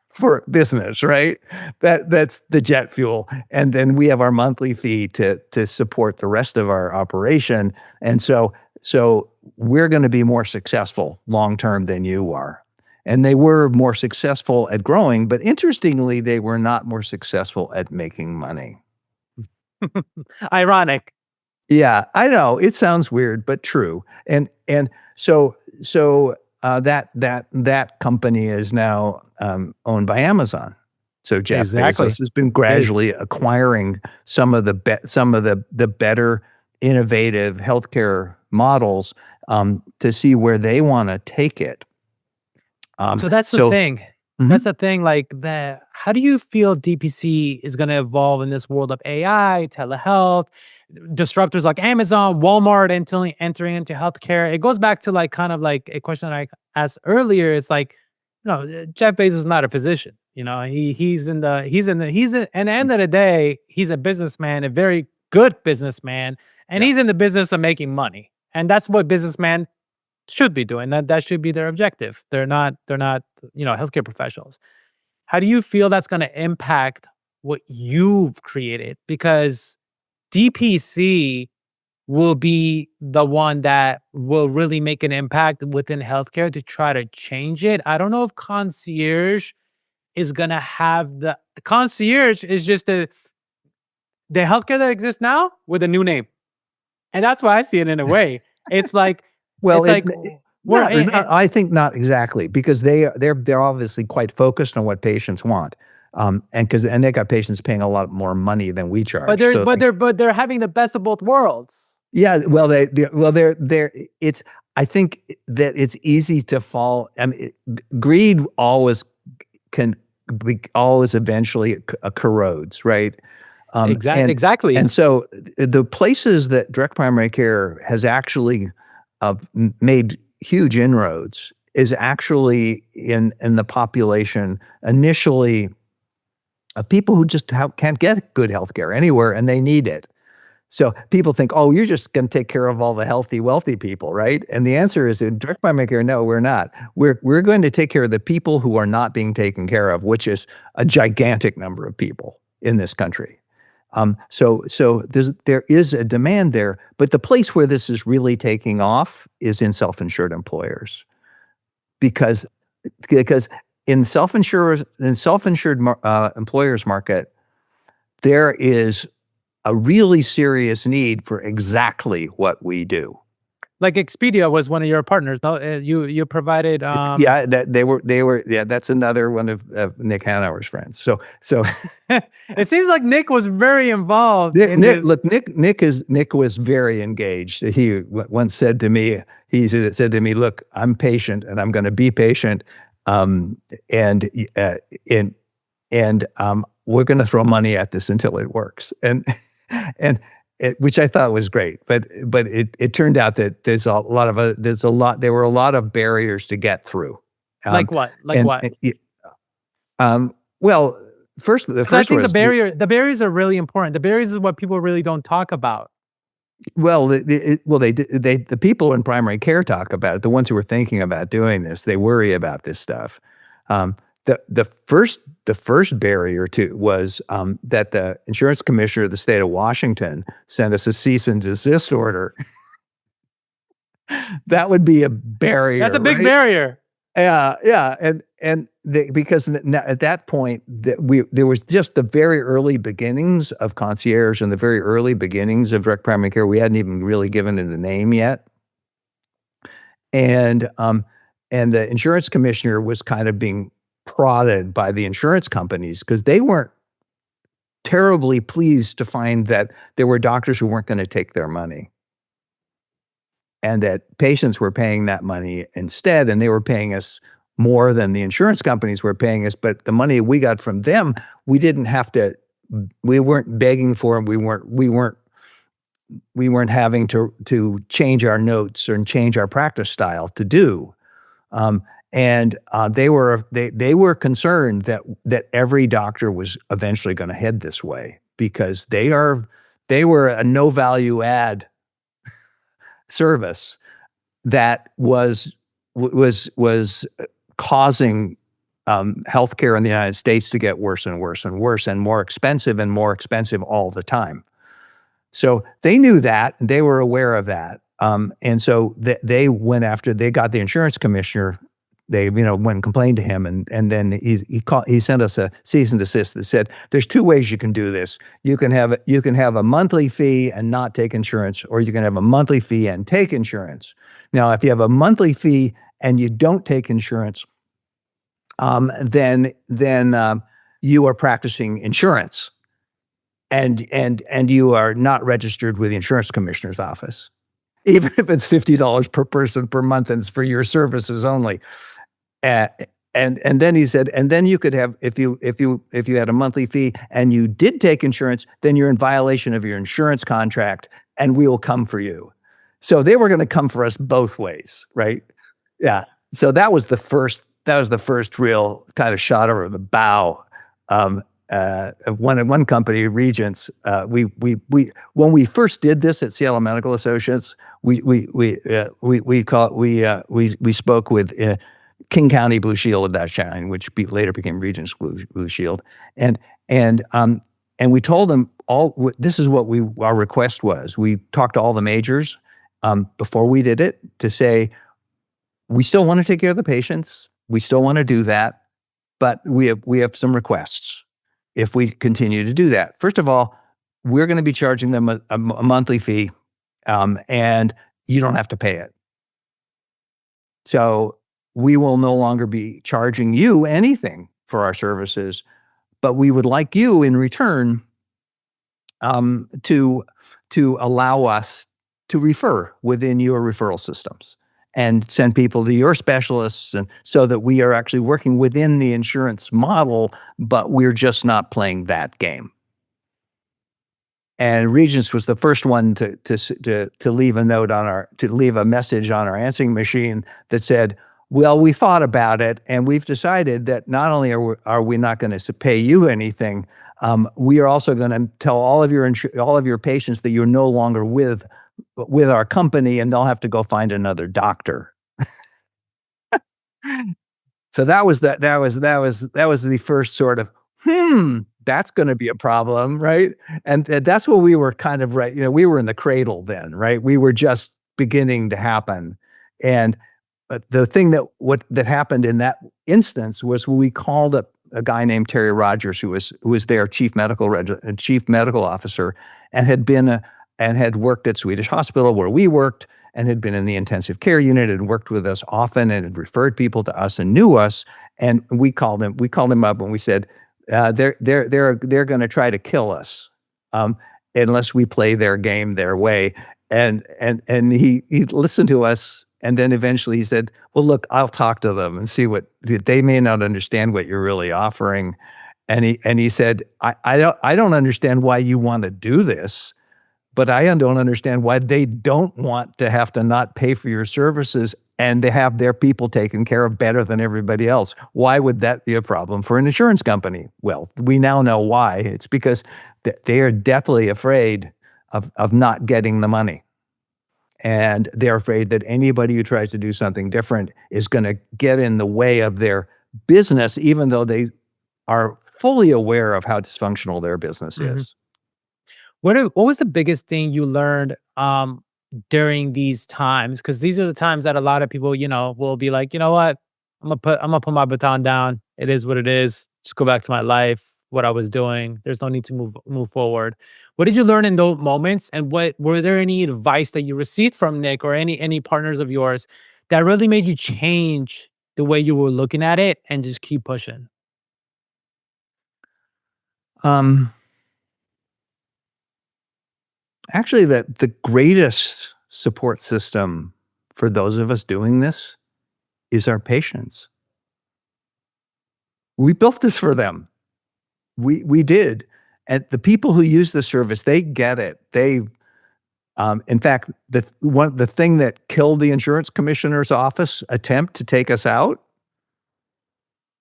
for business, right? That's the jet fuel. And then we have our monthly fee to support the rest of our operation. And so we're going to be more successful long-term than you are. And they were more successful at growing, but interestingly, they were not more successful at making money. Ironic. Yeah, I know. It sounds weird, but true. And so that company is now owned by Amazon. So Jeff Bezos has been gradually acquiring some of the better innovative healthcare models to see where they want to take it. So that's the thing. That's the thing. Like that. How do you feel DPC is going to evolve in this world of AI, telehealth, disruptors like Amazon, Walmart entering into healthcare? It goes back to kind of like a question that I asked earlier. It's like, Jeff Bezos is not a physician. He's at the end of the day, he's a businessman, a very good businessman, and he's in the business of making money. And that's what businessmen should be doing. That should be their objective. They're not healthcare professionals. How do you feel that's going to impact what you've created, because DPC will be the one that will really make an impact within healthcare to try to change it. I don't know if concierge is gonna have the concierge is just the healthcare that exists now with a new name. And that's why I see it in a way. It's like Well, it's like we're I think not exactly because they're obviously quite focused on what patients want, and they got patients paying a lot more money than we but charge. they're So but they're but they're having the best of both worlds. yeah, well, they're it's I think that it's easy to fall. I mean, greed always can always eventually corrodes, right? Um, and Exactly. and so the places that direct primary care has actually made huge inroads is actually in the population initially of people who just can't get good health care anywhere and they need it. So people think, oh, you're just going to take care of all the healthy, wealthy people, right? And the answer is in direct primary care, no, we're not. We're going to take care of the people who are not being taken care of, which is a gigantic number of people in this country. So there is a demand there, but the place where this is really taking off is in self-insured employers because because in self-insured employers market, there is a really serious need for exactly what we do. Like Expedia was one of your partners. No, you provided Yeah, that they were yeah, that's another one of Nick Hanauer's friends. So it seems like Nick was very involved Nick, in Nick, this. look, Nick was very engaged. He once said to me, "Look, I'm patient, and I'm going to be patient, um, and uh, and we're going to throw money at this until it works." And which I thought was great, but it turned out that there were a lot of barriers to get through, um, Like what? Like and, what? well, the 'Cause I first think was the barriers are really important. The barriers is what people really don't talk about. Well, the people in primary care talk about it, the ones who are thinking about doing this, they worry about this stuff. The first barrier to was, that the insurance commissioner of the state of Washington sent us a cease and desist order. That would be a That's a barrier, big right? barrier. Yeah, yeah, because at that point there was just the very early beginnings of concierge and the very early beginnings of direct primary care. We hadn't even really given it a name yet, and the insurance commissioner was kind of being prodded by the insurance companies because they weren't terribly pleased to find that there were doctors who weren't going to take their money. And that patients were paying that money instead, and they were paying us more than the insurance companies were paying us, but the money we got from them, we weren't begging for, and we weren't having to change our notes or change our practice style to do. They were concerned that every doctor was eventually gonna head this way because they were a no value add service that was causing healthcare in the United States to get worse and worse and worse and more expensive all the time. So they knew that, and they were aware of that. And so they went after. They got the insurance commissioner. They went and complained to him, and then he sent us a cease and desist that said, "There's two ways you can do this. You can have a monthly fee and not take insurance, or you can have a monthly fee and take insurance. Now, if you have a monthly fee and you don't take insurance, then you are practicing insurance, and you are not registered with the insurance commissioner's office, even if it's $50 per person per month and it's for your services only." Uh, and then he said, and then you could have if you had a monthly fee and you did take insurance, then you're in violation of your insurance contract, and we will come for you. So they were going to come for us both ways, right? Yeah. So that was the first. That was the first real kind of shot over the bow. Of one company, Regents. When we first did this at Seattle Medical Associates, we spoke with King County Blue Shield of that shine, which later became Regents Blue Shield, and And we told them this is what our request was. We talked to all the majors before we did it to say, we still want to take care of the patients. We still want to do that, but we have some requests if we continue to do that. First of all, we're going to be charging them a monthly fee, and you don't have to pay it. So we will no longer be charging you anything for our services, but we would like you in return to allow us to refer within your referral systems and send people to your specialists, and so that we are actually working within the insurance model, but we're just not playing that game. And Regence was the first one to leave a message on our answering machine that said, "Well, we thought about it, and we've decided that not only are we not going to pay you anything, we are also going to tell all of your patients that you're no longer with our company, and they'll have to go find another doctor." So that was the first sort of, that's gonna be a problem, right? And that's what we were kind of right, we were in the cradle then, right? We were just beginning to happen. And the thing that happened in that instance was when we called up a guy named Terry Rogers, who was their chief medical officer, and had worked at Swedish Hospital where we worked, and had been in the intensive care unit and worked with us often and had referred people to us and knew us. And we called him up and we said, they're going to try to kill us unless we play their game their way. And he listened to us, and then eventually he said, "Well, look, I'll talk to them and see what they may not understand what you're really offering." And he said, I don't understand why you want to do this, but I don't understand why they don't want to have to not pay for your services and to have their people taken care of better than everybody else. Why would that be a problem for an insurance company? Well, we now know why. It's because they are deathly afraid of not getting the money. And they're afraid that anybody who tries to do something different is going to get in the way of their business, even though they are fully aware of how dysfunctional their business Mhm. is. What was the biggest thing you learned during these times? Because these are the times that a lot of people, will be like, you know what, I'm gonna put my baton down. It is what it is. Just go back to my life, what I was doing. There's no need to move forward. What did you learn in those moments? And what were there any advice that you received from Nick or any partners of yours that really made you change the way you were looking at it and just keep pushing? Um, Actually, the greatest support system for those of us doing this is our patients. We built this for them. We did. And the people who use the service, they get it. In fact, the thing that killed the insurance commissioner's office attempt to take us out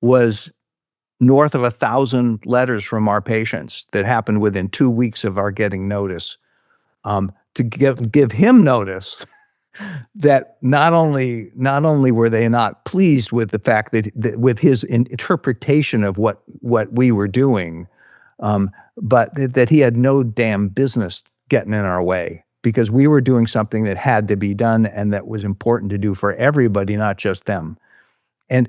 was north of 1,000 letters from our patients that happened within 2 weeks of our getting notice, to give him notice that not only were they not pleased with the fact that with his interpretation of what we were doing, but that he had no damn business getting in our way, because we were doing something that had to be done and that was important to do for everybody, not just them. And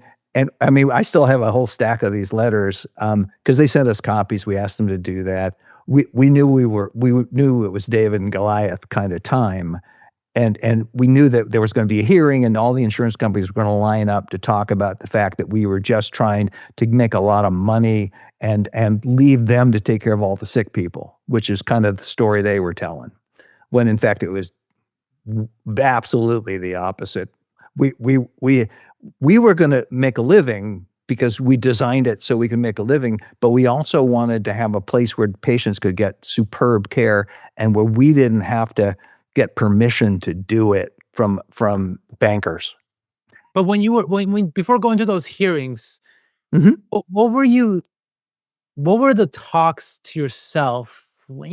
I mean, I still have a whole stack of these letters, because they sent us copies. We asked them to do that. We knew we knew it was David and Goliath kind of time, and we knew that there was going to be a hearing, and all the insurance companies were going to line up to talk about the fact that we were just trying to make a lot of money and leave them to take care of all the sick people, which is kind of the story they were telling, when in fact it was absolutely the opposite. We were going to make a living because we designed it so we could make a living, but we also wanted to have a place where patients could get superb care and where we didn't have to get permission to do it from bankers. But when you were when before going to those hearings, Mhm. what were the talks to yourself when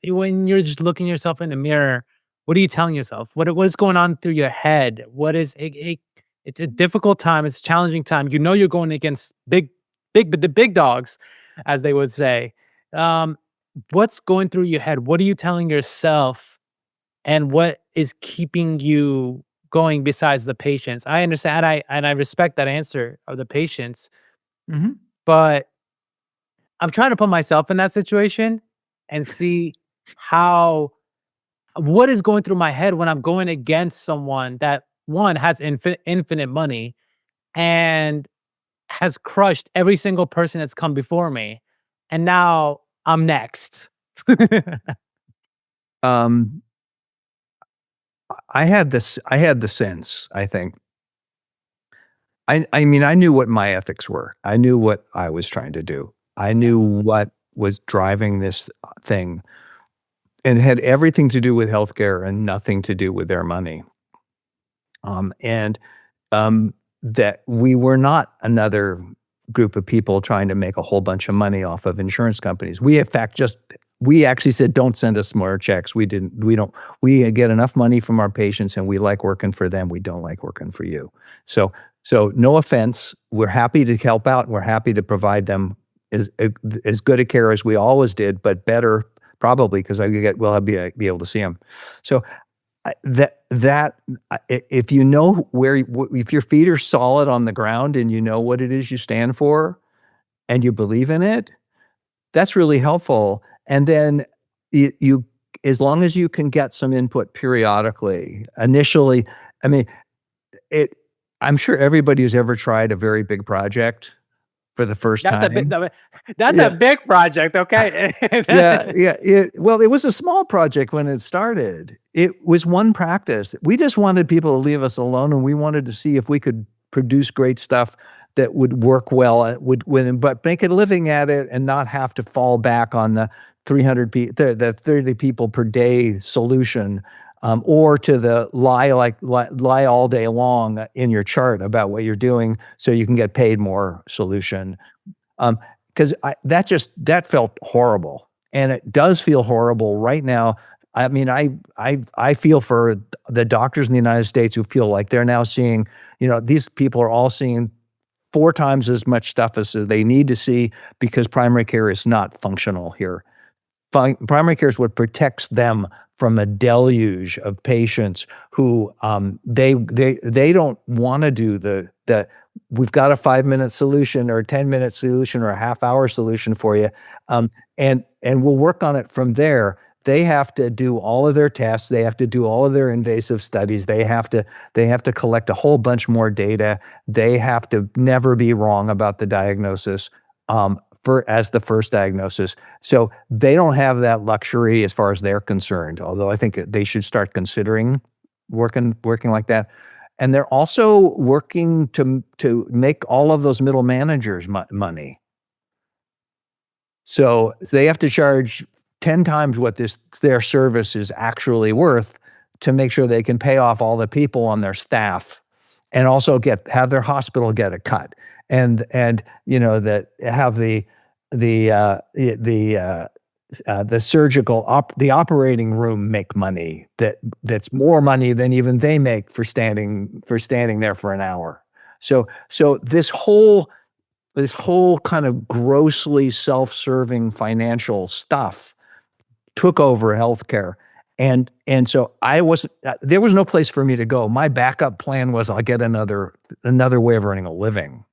when you're just looking yourself in the mirror? What are you telling yourself? What is going on through your head? What is it? It's a difficult time. It's a challenging time. You know you're going against the big dogs. as they would say. Um, what's going through your head? What are you telling yourself? And what is keeping you going besides the patients? I understand, I respect that answer of the patients, Mhm. but I'm trying to put myself in that situation and see how what is going through my head when I'm going against someone that one has infinite money and has crushed every single person that's come before me, and now I'm next. Um, I had the sense, I think. I mean, I knew what my ethics were. I knew what I was trying to do. I knew what was driving this thing, and it had everything to do with healthcare and nothing to do with their money. And um, that we were not another group of people trying to make a whole bunch of money off of insurance companies. We, in fact, we actually said, "Don't send us more checks." We get enough money from our patients, and we like working for them. We don't like working for you. So, so no offense, we're happy to help out, and we're happy to provide them as as good a care as we always did, but better probably because we'll be able to see them. So if you know if your feet are solid on the ground and you know what it is you stand for and you believe in it, that's really helpful. And then you as long as you can get some input periodically, initially, I mean, it I'm sure everybody who's ever tried a very big project for the first That's a bit time. of a that's a Yeah. big project, okay? Yeah, well, it was a small project when it started. It was one practice. We just wanted people to leave us alone, and we wanted to see if we could produce great stuff that would work well, would win, but make a living at it and not have to fall back on the 300 the 30 people per day solution, or to the lie all day long in your chart about what you're doing so you can get paid more solution. 'Cause that felt horrible, and it does feel horrible right now. I mean, I feel for the doctors in the United States who feel like they're now seeing, these people are all seeing 4 times as much stuff as they need to see because primary care is not functional here. Primary care is what protects them from a deluge of patients who, they don't wanna do the "We've got a 5-minute solution or a 10-minute solution or a half-hour solution for you, and we'll work on it from there." They have to do all of their tests, they have to do all of their invasive studies, they have to collect a whole bunch more data, they have to never be wrong about the diagnosis, as the first diagnosis. So they don't have that luxury as far as they're concerned, although I think that they should start considering working like that. And they're also working to make all of those middle managers money. So they have to charge 10 times what their service is actually worth to make sure they can pay off all the people on their staff and also have their hospital get a cut. And that have the the operating room make money that's more money than even they make for standing there for an hour. So this whole kind of grossly self-serving financial stuff took over healthcare. And so I wasn't there was no place for me to go. My backup plan was I'll get another way of earning a living.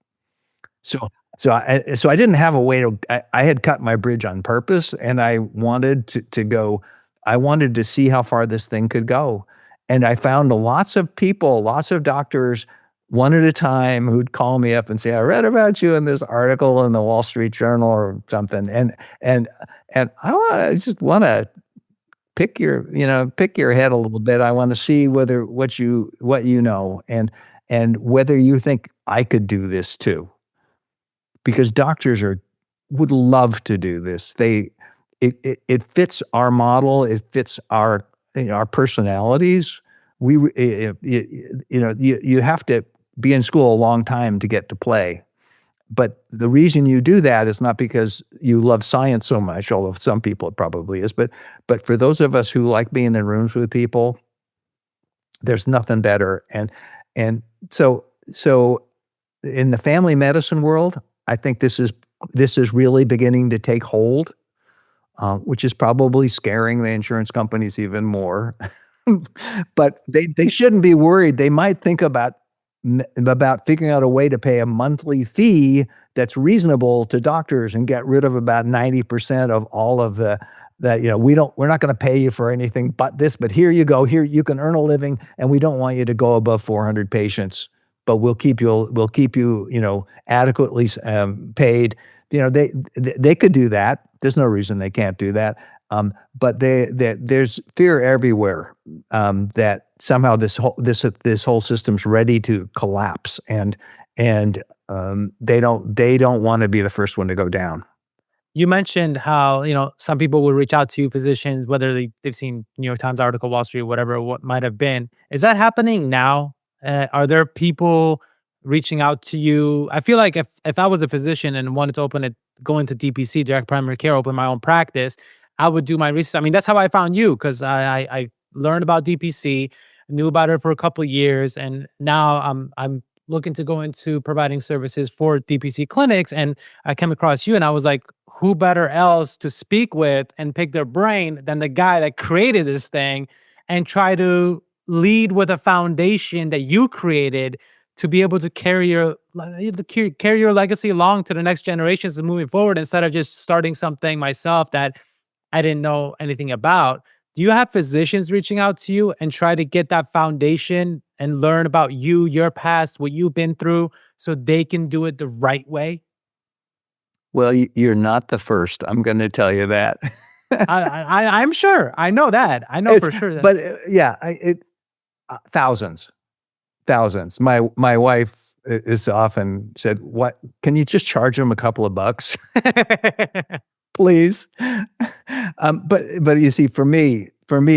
So so I didn't have a way to I had cut my bridge on purpose, and I wanted to go I wanted to see how far this thing could go. And I found lots of people, lots of doctors, one at a time, who'd call me up and say, "I read about you in this article in the Wall Street Journal," or something. And and I just wanna pick your head a little bit. I wanna see whether what you know, and whether you think I could do this too. Because doctors would love to do this. It fits our model, it fits our personalities. We w you have to be in school a long time to get to play, but the reason you do that is not because you love science so much, although some people it probably is, but for those of us who like being in rooms with people, there's nothing better. And so in the family medicine world, I think this is this is really beginning to take hold, which is probably scaring the insurance companies even more. But they shouldn't be worried. They might think about figuring out a way to pay a monthly fee that's reasonable to doctors and get rid of about 90% of all of the that, we're not gonna pay you for anything but this, but here you go. Here, you can earn a living, and we don't want you to go above 400 patients, but we'll keep you, adequately paid. They could do that. There's no reason they can't do that. But there's fear everywhere, that somehow this whole system's ready to collapse, and they don't wanna be the first one to go down. You mentioned how, some people will reach out to you, physicians, whether they've seen New York Times article, Wall Street, whatever, what might have been. Is that happening now? Are there people reaching out to you? I feel like if I was a physician and wanted to go into DPC, direct primary care, open my own practice, I would do my research. I mean, that's how I found you, because I learned about DPC, knew about it for a couple of years, and now I'm looking to go into providing services for DPC clinics. And I came across you, and I was like, who better else to speak with and pick their brain than the guy that created this thing, and try to lead with a foundation that you created to be able to carry your legacy along to the next generations and moving forward, instead of just starting something myself that I didn't know anything about. Do you have physicians reaching out to you and try to get that foundation and learn about you, your past, what you've been through, so they can do it the right way? Well, you're not the first, I'm gonna tell you that. I'm sure. I know that. I know It's for sure that. but, yeah, thousands, thousands. My wife is often said, "What, can you just charge them a couple of bucks, please?" But you see, for me,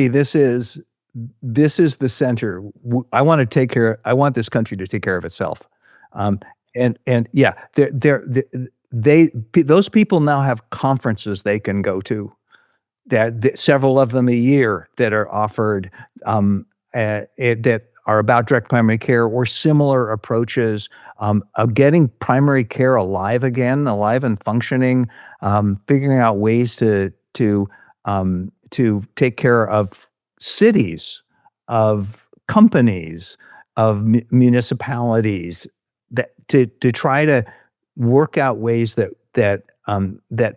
this is the center. I want this country to take care of itself. Um, and yeah, those people now have conferences they can go to, several of them a year, that are offered, that are about direct primary care or similar approaches, of getting primary care alive and functioning, figuring out ways to take care of cities, of companies, of municipalities, to try to work out ways that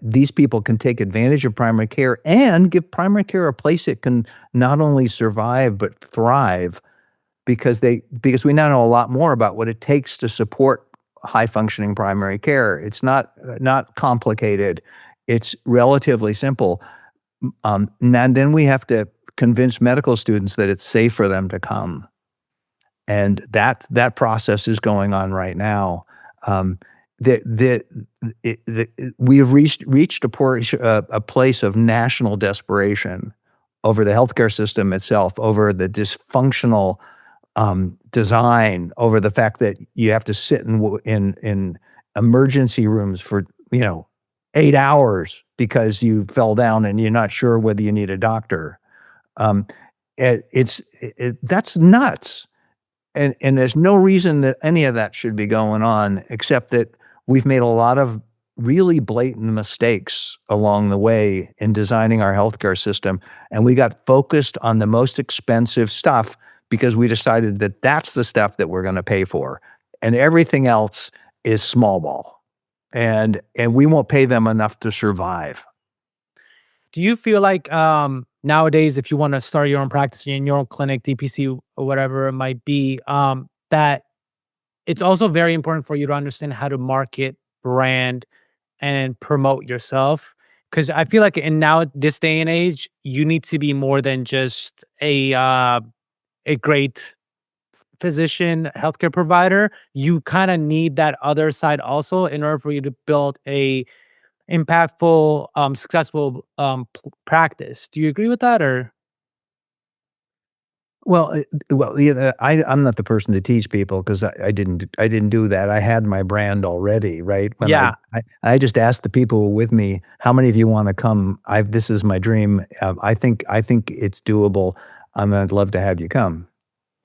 these people can take advantage of primary care and give primary care a place it can not only survive but thrive, because we now know a lot more about what it takes to support high functioning primary care. It's not complicated. It's relatively simple. And then we have to convince medical students that it's safe for them to come, and that process is going on right now. Um, we have reached a place of national desperation over the healthcare system itself, over the dysfunctional design, over the fact that you have to sit in emergency rooms for 8 hours because you fell down and you're not sure whether you need a doctor. Um, that's nuts. And there's no reason that any of that should be going on, except that we've made a lot of really blatant mistakes along the way in designing our healthcare system, and we got focused on the most expensive stuff because we decided that that's the stuff that we're gonna pay for, and everything else is small ball, and we won't pay them enough to survive. Do you feel like nowadays, if you want to start your own practice in your own clinic, DPC, or whatever it might be, that it's also very important for you to understand how to market, brand, and promote yourself? Because I feel like in now this day and age, you need to be more than just a great physician, healthcare provider. You kind of need that other side also in order for you to build a impactful, successful practice. Do you agree with that, or? I'm not the person to teach people because I didn't do that. I had my brand already, right? When I Yeah. I I just asked the people who were with me, "How many of you wanna come? This is my dream. I think it's doable. I'd love to have you come."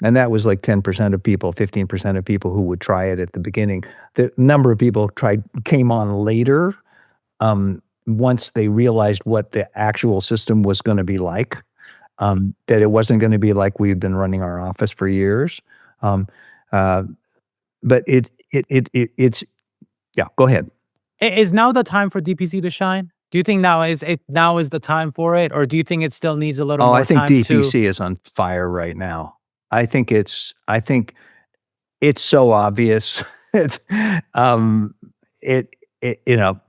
And that was like 10% of people, 15% of people who would try it at the beginning. The number of people came on later, once they realized what the actual system was gonna be like, that it wasn't gonna be like we had been running our office for years. Um, uh, but it's yeah, go ahead. Is now the time for DPC to shine? Do you think now is the time for it, or do you think it still needs a little Oh, I more think time to? DPC is on fire right now. I think it's so obvious. It's, um,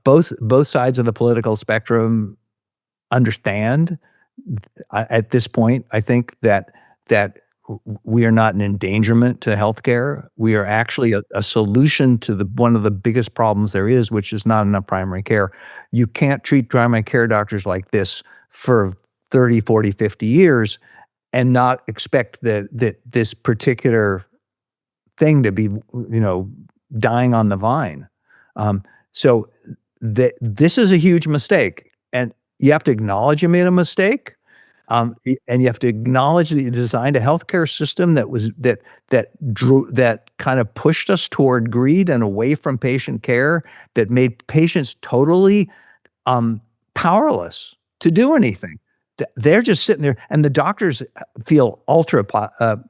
both sides of the political spectrum understand at this point, I think that we are not an endangerment to healthcare. We are actually a solution to the one of the biggest problems there is, which is not enough primary care. You can't treat primary care doctors like this for 30, 40, 50 years and not expect that this particular thing to be, dying on the vine. So this is a huge mistake, and you have to acknowledge you made a mistake, and you have to acknowledge that you designed a healthcare system that kind of pushed us toward greed and away from patient care, that made patients totally powerless to do anything. They're just sitting there, and the doctors feel ultra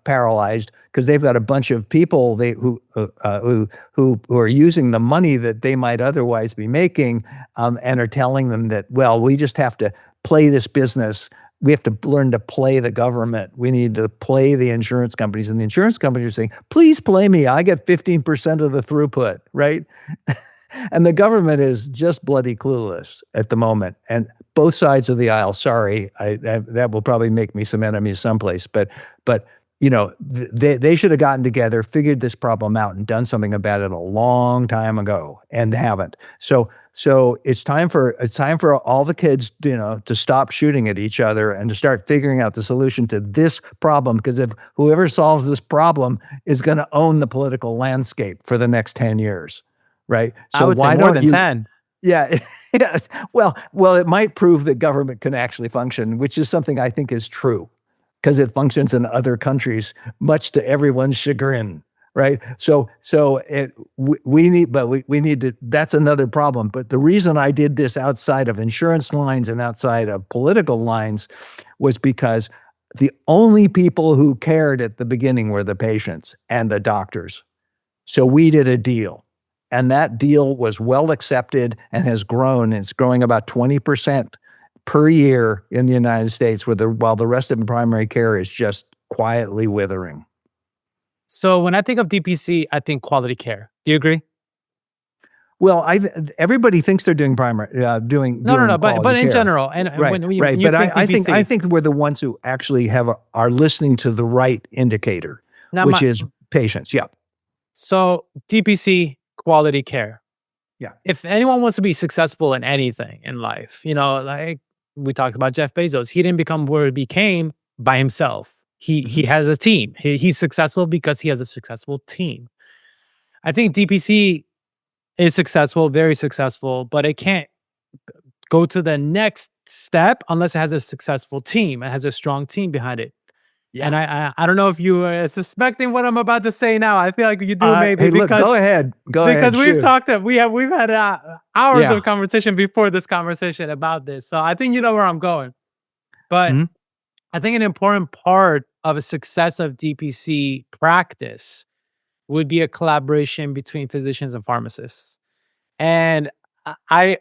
paralyzed because they've got a bunch of people who are using the money that they might otherwise be making, and are telling them that, well, we just have to play this business. We have to learn to play the government. We need to play the insurance companies, and the insurance companies are saying, "Please play me. I get 15% of the throughput," right? And the government is just bloody clueless at the moment, and both sides of the aisle. Sorry, that will probably make me some enemies someplace, but they should have gotten together, figured this problem out, and done something about it a long time ago, and haven't. So it's time for all the kids, to stop shooting at each other and to start figuring out the solution to this problem. Because if whoever solves this problem is going to own the political landscape for the next 10 years. Right? I So would say why more don't than you 10. Yeah, yes. Well, it might prove that government can actually function, which is something I think is true, because it functions in other countries, much to everyone's chagrin, right? We need to that's another problem, but the reason I did this outside of insurance lines and outside of political lines was because the only people who cared at the beginning were the patients and the doctors. So we did a deal, and that deal was well accepted and has grown. It's growing about 20% per year in the United States, while the rest of primary care is just quietly withering. So when I think of DPC, I think quality care. Do you agree? Well, everybody thinks they're doing primary, No, no, doing no. But quality in care. general, and Right, when you right. when you But think I DPC, think we're the ones who actually are listening to the right indicator, now which is patients. Yeah, so DPC quality care. yeah. If anyone wants to be successful in anything in life, like we talked about Jeff Bezos, he didn't become where he became by himself. He Mhm. has a team. He's successful because he has a successful team. I think DPC is successful, very successful, but it can't go to the next step unless it has a successful team. It has a strong team behind it. And Yeah. I don't know if you are suspecting what I'm about to say now. I feel like you do maybe Hey, look, because go ahead. Go ahead, we've shoot. talked we've had hours Yeah. of conversation before this conversation about this. So I think you know where I'm going. But Mhm. I think an important part of a success of DPC practice would be a collaboration between physicians and pharmacists. And I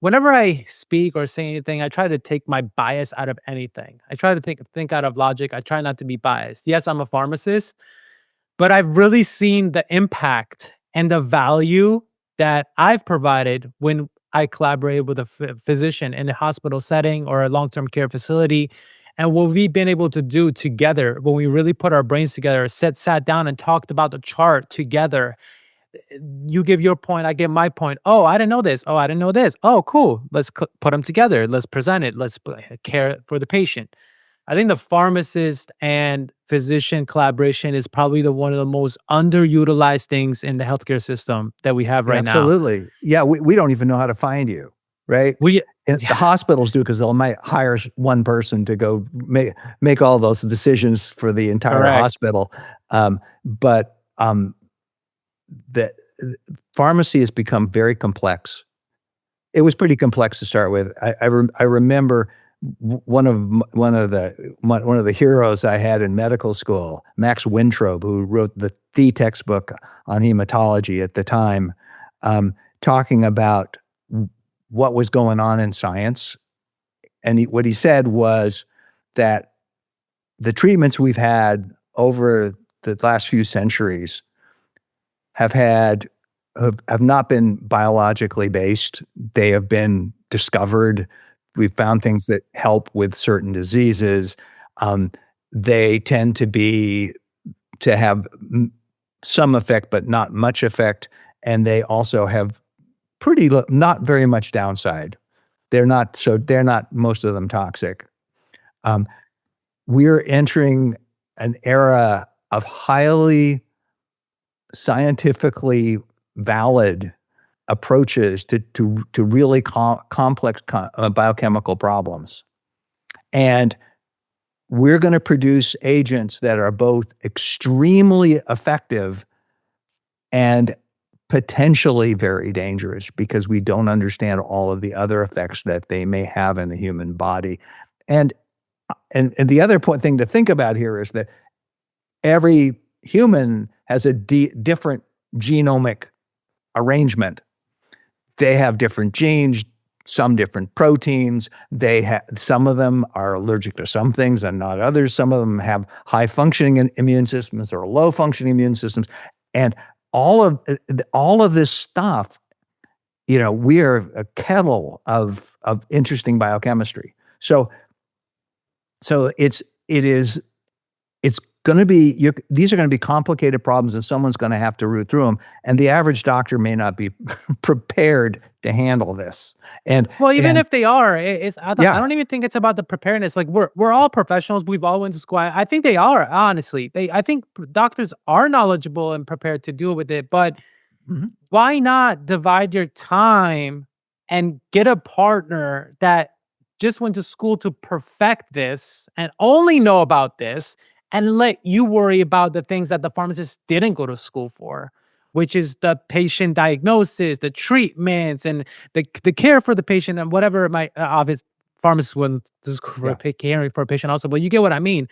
whenever I speak or say anything, I try to take my bias out of anything. I try to think out of logic. I try not to be biased. Yes, I'm a pharmacist, but I've really seen the impact and the value that I've provided when I collaborated with a physician in a hospital setting or a long-term care facility. And what we've been able to do together when we really put our brains together, sat down and talked about the chart together. You give your point, I give my point. Oh, I didn't know this. Oh, I didn't know this. Oh, cool. Let's put them together. Let's present it. Let's care for the patient. I think the pharmacist and physician collaboration is probably one of the most underutilized things in the healthcare system that we have right now. Absolutely. Yeah, we don't even know how to find you, right? We And the hospitals do because they'll might hire one person to go make all those decisions for the entire correct. hospital. But the pharmacy has become very complex. It was pretty complex to start with. I remember one of the heroes I had in medical school, Max Wintrobe, who wrote the textbook on hematology at the time, talking about what was going on in science. And what he said was that the treatments we've had over the last few centuries have not been biologically based. They have been discovered. We've found things that help with certain diseases. They tend to have some effect, but not much effect, and they also have not very much downside. They're not most of them toxic. Um, we're entering an era of highly scientifically valid approaches to really complex biochemical problems. And we're going to produce agents that are both extremely effective and potentially very dangerous because we don't understand all of the other effects that they may have in the human body. And the other thing to think about here is that every human has a different genomic arrangement. They have different genes, some different proteins. Some of them are allergic to some things and not others. Some of them have high functioning immune systems or low functioning immune systems. And all of this stuff, we are a kettle of interesting biochemistry. So it's going to be these are going to be complicated problems, and someone's going to have to root through them. And the average doctor may not be prepared to handle this. And Well, even and if they are, I yeah, don't even think it's about the preparedness. Like we're all professionals. We've all went to school. I think they are honestly. I think doctors are knowledgeable and prepared to deal with it. But mhm. why not divide your time and get a partner that just went to school to perfect this and only know about this and let you worry about the things that the pharmacist didn't go to school for, which is the patient diagnosis, the treatments, and the care for the patient and whatever it might obvious pharmacists wouldn't just for Yeah, caring for a patient also, but you get what I mean.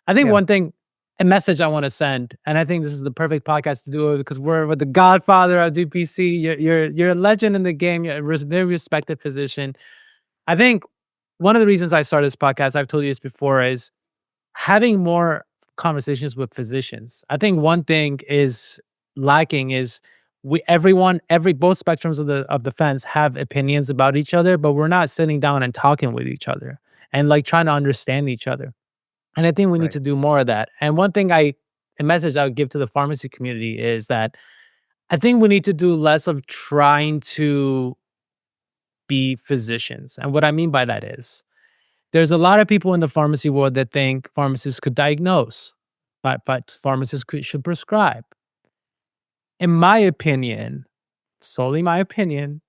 I think yeah. one thing a message I want to send, and I think this is the perfect podcast to do it because we're with the Godfather of DPC. You're a legend in the game. You're a very respected physician. I think one of the reasons I started this podcast, I've told you this before, is having more conversations with physicians. I think one thing is lacking is both spectrums of the fence have opinions about each other, but we're not sitting down and talking with each other and like trying to understand each other. And I think we need Right. to do more of that. And a message I would give to the pharmacy community is that I think we need to do less of trying to be physicians. And what I mean by that is there's a lot of people in the pharmacy world that think pharmacists could diagnose, but pharmacists should prescribe. In my opinion, solely my opinion,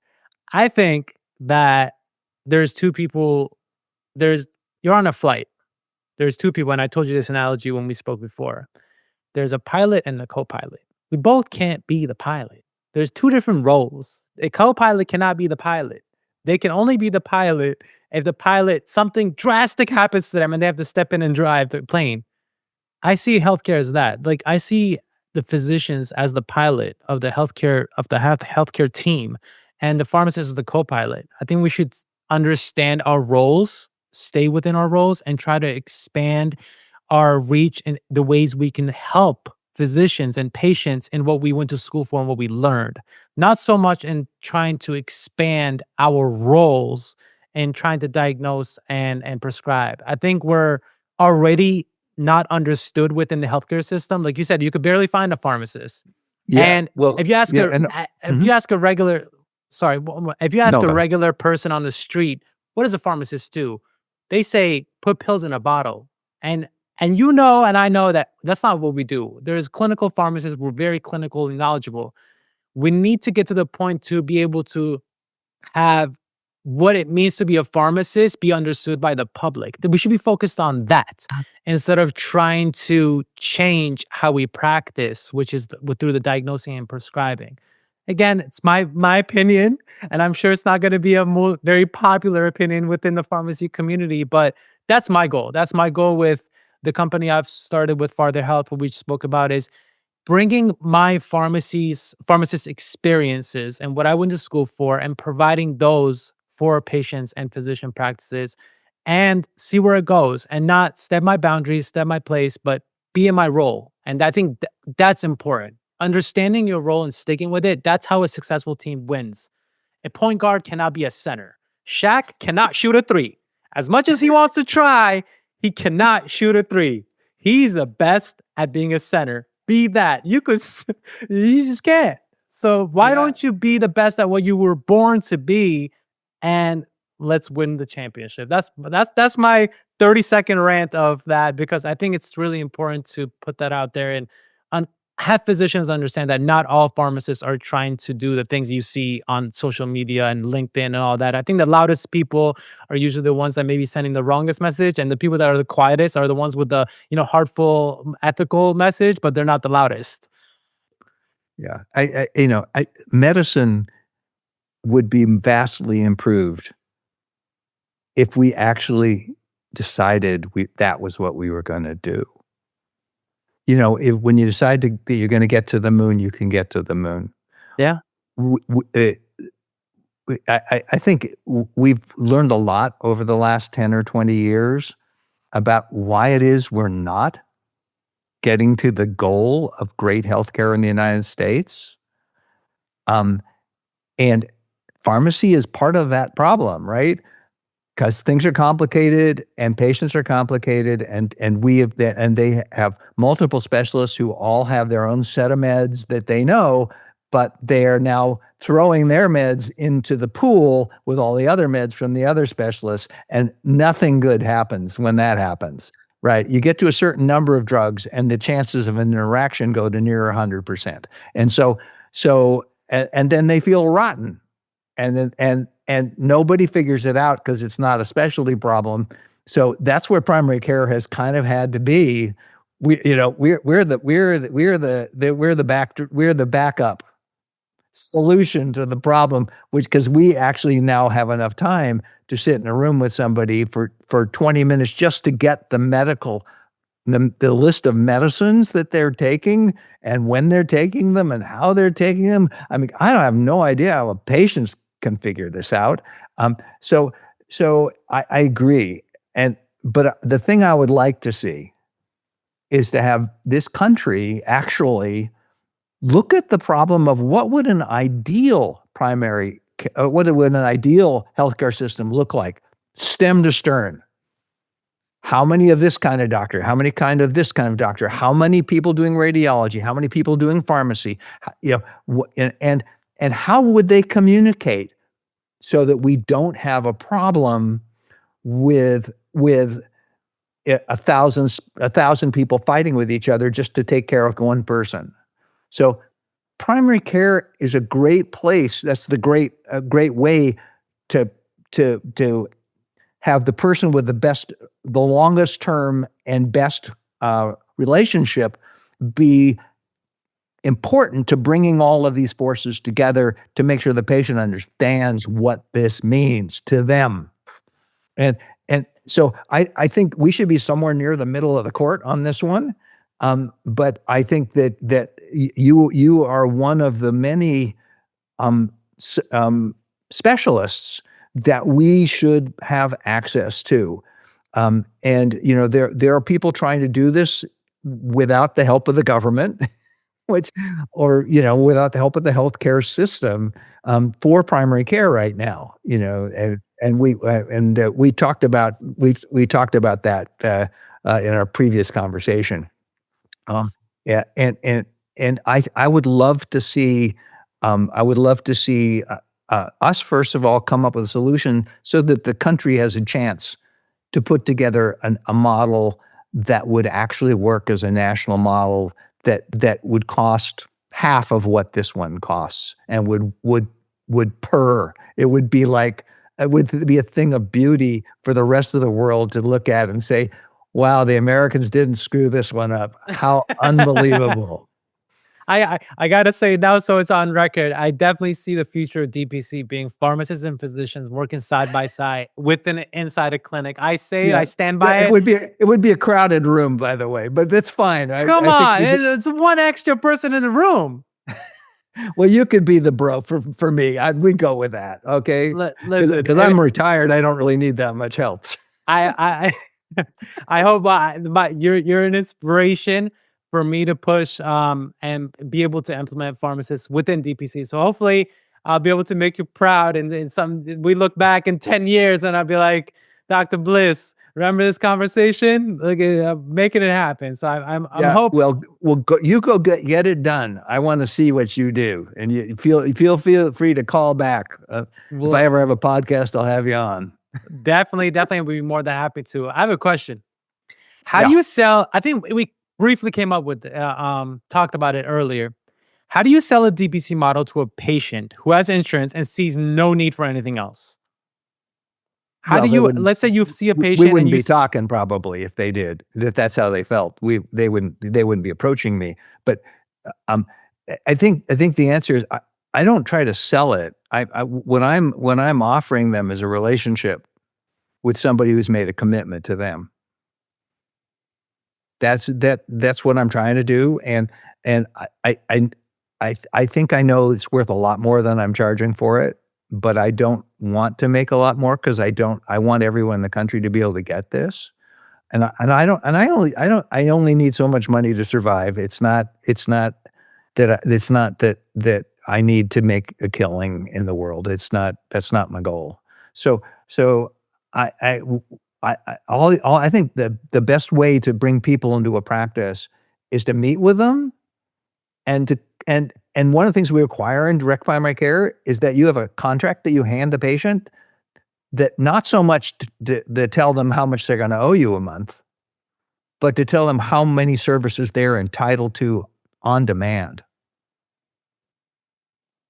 I think that there's two people, there's, you're on a flight. There's two people. And I told you this analogy when we spoke before. There's a pilot and a co-pilot. We both can't be the pilot. There's two different roles. A co-pilot cannot be the pilot. They can only be the pilot if the pilot, something drastic happens to them and they have to step in and drive the plane. I see healthcare as that. Like I see the physicians as the pilot of the healthcare team, and the pharmacist is the co-pilot. I think we should understand our roles, stay within our roles, and try to expand our reach in the ways we can help physicians and patients in what we went to school for and what we learned. Not so much in trying to expand our roles and trying to diagnose and prescribe. I think we're already not understood within the healthcare system. Like you said, you could barely find a pharmacist. Yeah. And Well, if you ask yeah, and if mhm. you ask a regular, sorry, if you ask No, a go ahead. regular person on the street, what does a pharmacist do? They say put pills in a bottle. And and I know that that's not what we do. There's clinical pharmacists. We're very clinically knowledgeable. We need to get to the point to be able to have what it means to be a pharmacist be understood by the public. That we should be focused on that instead of trying to change how we practice, which is through the diagnosing and prescribing. Again, it's my opinion, and I'm sure it's not going to be a very popular opinion within the pharmacy community, but that's my goal. That's my goal with the company I've started with Farther Health, what we spoke about is bringing my pharmacist experiences and what I went to school for and providing those for patients and physician practices and see where it goes and not step my boundaries, step my place, but be in my role. And I think that's important. Understanding your role and sticking with it, that's how a successful team wins. A point guard cannot be a center. Shaq cannot shoot a three. As much as he wants to try, he cannot shoot a three. He's the best at being a center. Be that. You just can't. So why don't you be the best at what you were born to be, and let's win the championship. That's my 30-second rant of that, because I think it's really important to put that out there and have physicians understand that not all pharmacists are trying to do the things you see on social media and LinkedIn and all that. I think the loudest people are usually the ones that may be sending the wrongest message, and the people that are the quietest are the ones with the, heartful, ethical message, but they're not the loudest. Yeah. Medicine would be vastly improved if we actually decided that was what we were going to do. When you decide that you're going to get to the moon, you can get to the moon. Yeah. I think we've learned a lot over the last 10 or 20 years about why it is we're not getting to the goal of great healthcare in the United States. And pharmacy is part of that problem, right? Because things are complicated and patients are complicated, and they have multiple specialists who all have their own set of meds that they know, but they are now throwing their meds into the pool with all the other meds from the other specialists, and nothing good happens when that happens, right? You get to a certain number of drugs, and the chances of an interaction go to near 100%, and and then they feel rotten. And nobody figures it out because it's not a specialty problem. So that's where primary care has kind of had to be. We're the backup solution to the problem, because we actually now have enough time to sit in a room with somebody for 20 minutes just to get the list of medicines that they're taking and when they're taking them and how they're taking them. I mean, I have no idea how patients can figure this out. So I agree. But the thing I would like to see is to have this country actually look at the problem of what would an ideal healthcare system look like, stem to stern. How many of this kind of doctor? How many kind of this kind of doctor? How many people doing radiology? How many people doing pharmacy? And how would they communicate so that we don't have a problem with 1,000 people fighting with each other just to take care of one person? So primary care is a great place. That's a great way to have the person with the longest term and best relationship be important to bringing all of these forces together to make sure the patient understands what this means to them. And so I think we should be somewhere near the middle of the court on this one. But I think that you are one of the many specialists that we should have access to. And there are people trying to do this without the help of the government, without the help of the healthcare system for primary care right now. And we talked about that in our previous conversation. Yeah, and I would love to see us, first of all, come up with a solution so that the country has a chance to put together a model that would actually work as a national model that would cost half of what this one costs and would purr. It would be like it would be a thing of beauty for the rest of the world to look at and say, wow, the Americans didn't screw this one up. How unbelievable. I gotta say now, so it's on record. I definitely see the future of DPC being pharmacists and physicians working side by side within inside a clinic. I say it, I Yeah. stand Yeah, by it. it would be a crowded room, by the way, but that's fine. Come I think on, it's one extra person in the room. well, you could be the bro for me. We go with that, okay? Listen, Because I'm retired, I don't really need that much help. I hope you're an inspiration for me to push and be able to implement pharmacists within DPC. So hopefully I'll be able to make you proud. And in some we look back in 10 years and I'll be like, Dr. Bliss, remember this conversation? Look at making it happen. So I'm Yeah, hoping. well, go get it done. I wanna see what you do, and you feel free to call back. If I Well, ever have a podcast, I'll have you on. definitely would be more than happy to. I have a question. How do Yeah. you sell? I think we briefly came up with talked about it earlier. How do you sell a DPC model to a patient who has insurance and sees no need for anything else? How Well, do they you, wouldn't let's say you see a we patient and wouldn't you be talking probably if they did, if that's how they felt. They wouldn't be approaching me. But, um, I think the answer is I don't try to sell it. When I'm offering them as a relationship with somebody who's made a commitment to them, that's what I'm trying to do, and I think I know it's worth a lot more than I'm charging for it, but I don't want to make a lot more because I want everyone in the country to be able to get this. I don't and I only need so much money to survive. It's not that I need to make a killing in the world. That's not my goal. So I w all I think the best way to bring people into a practice is to meet with them and to and one of the things we require in direct primary care is that you have a contract that you hand the patient that not so much to tell them how much they're gonna owe you a month, but to tell them how many services they're entitled to on demand.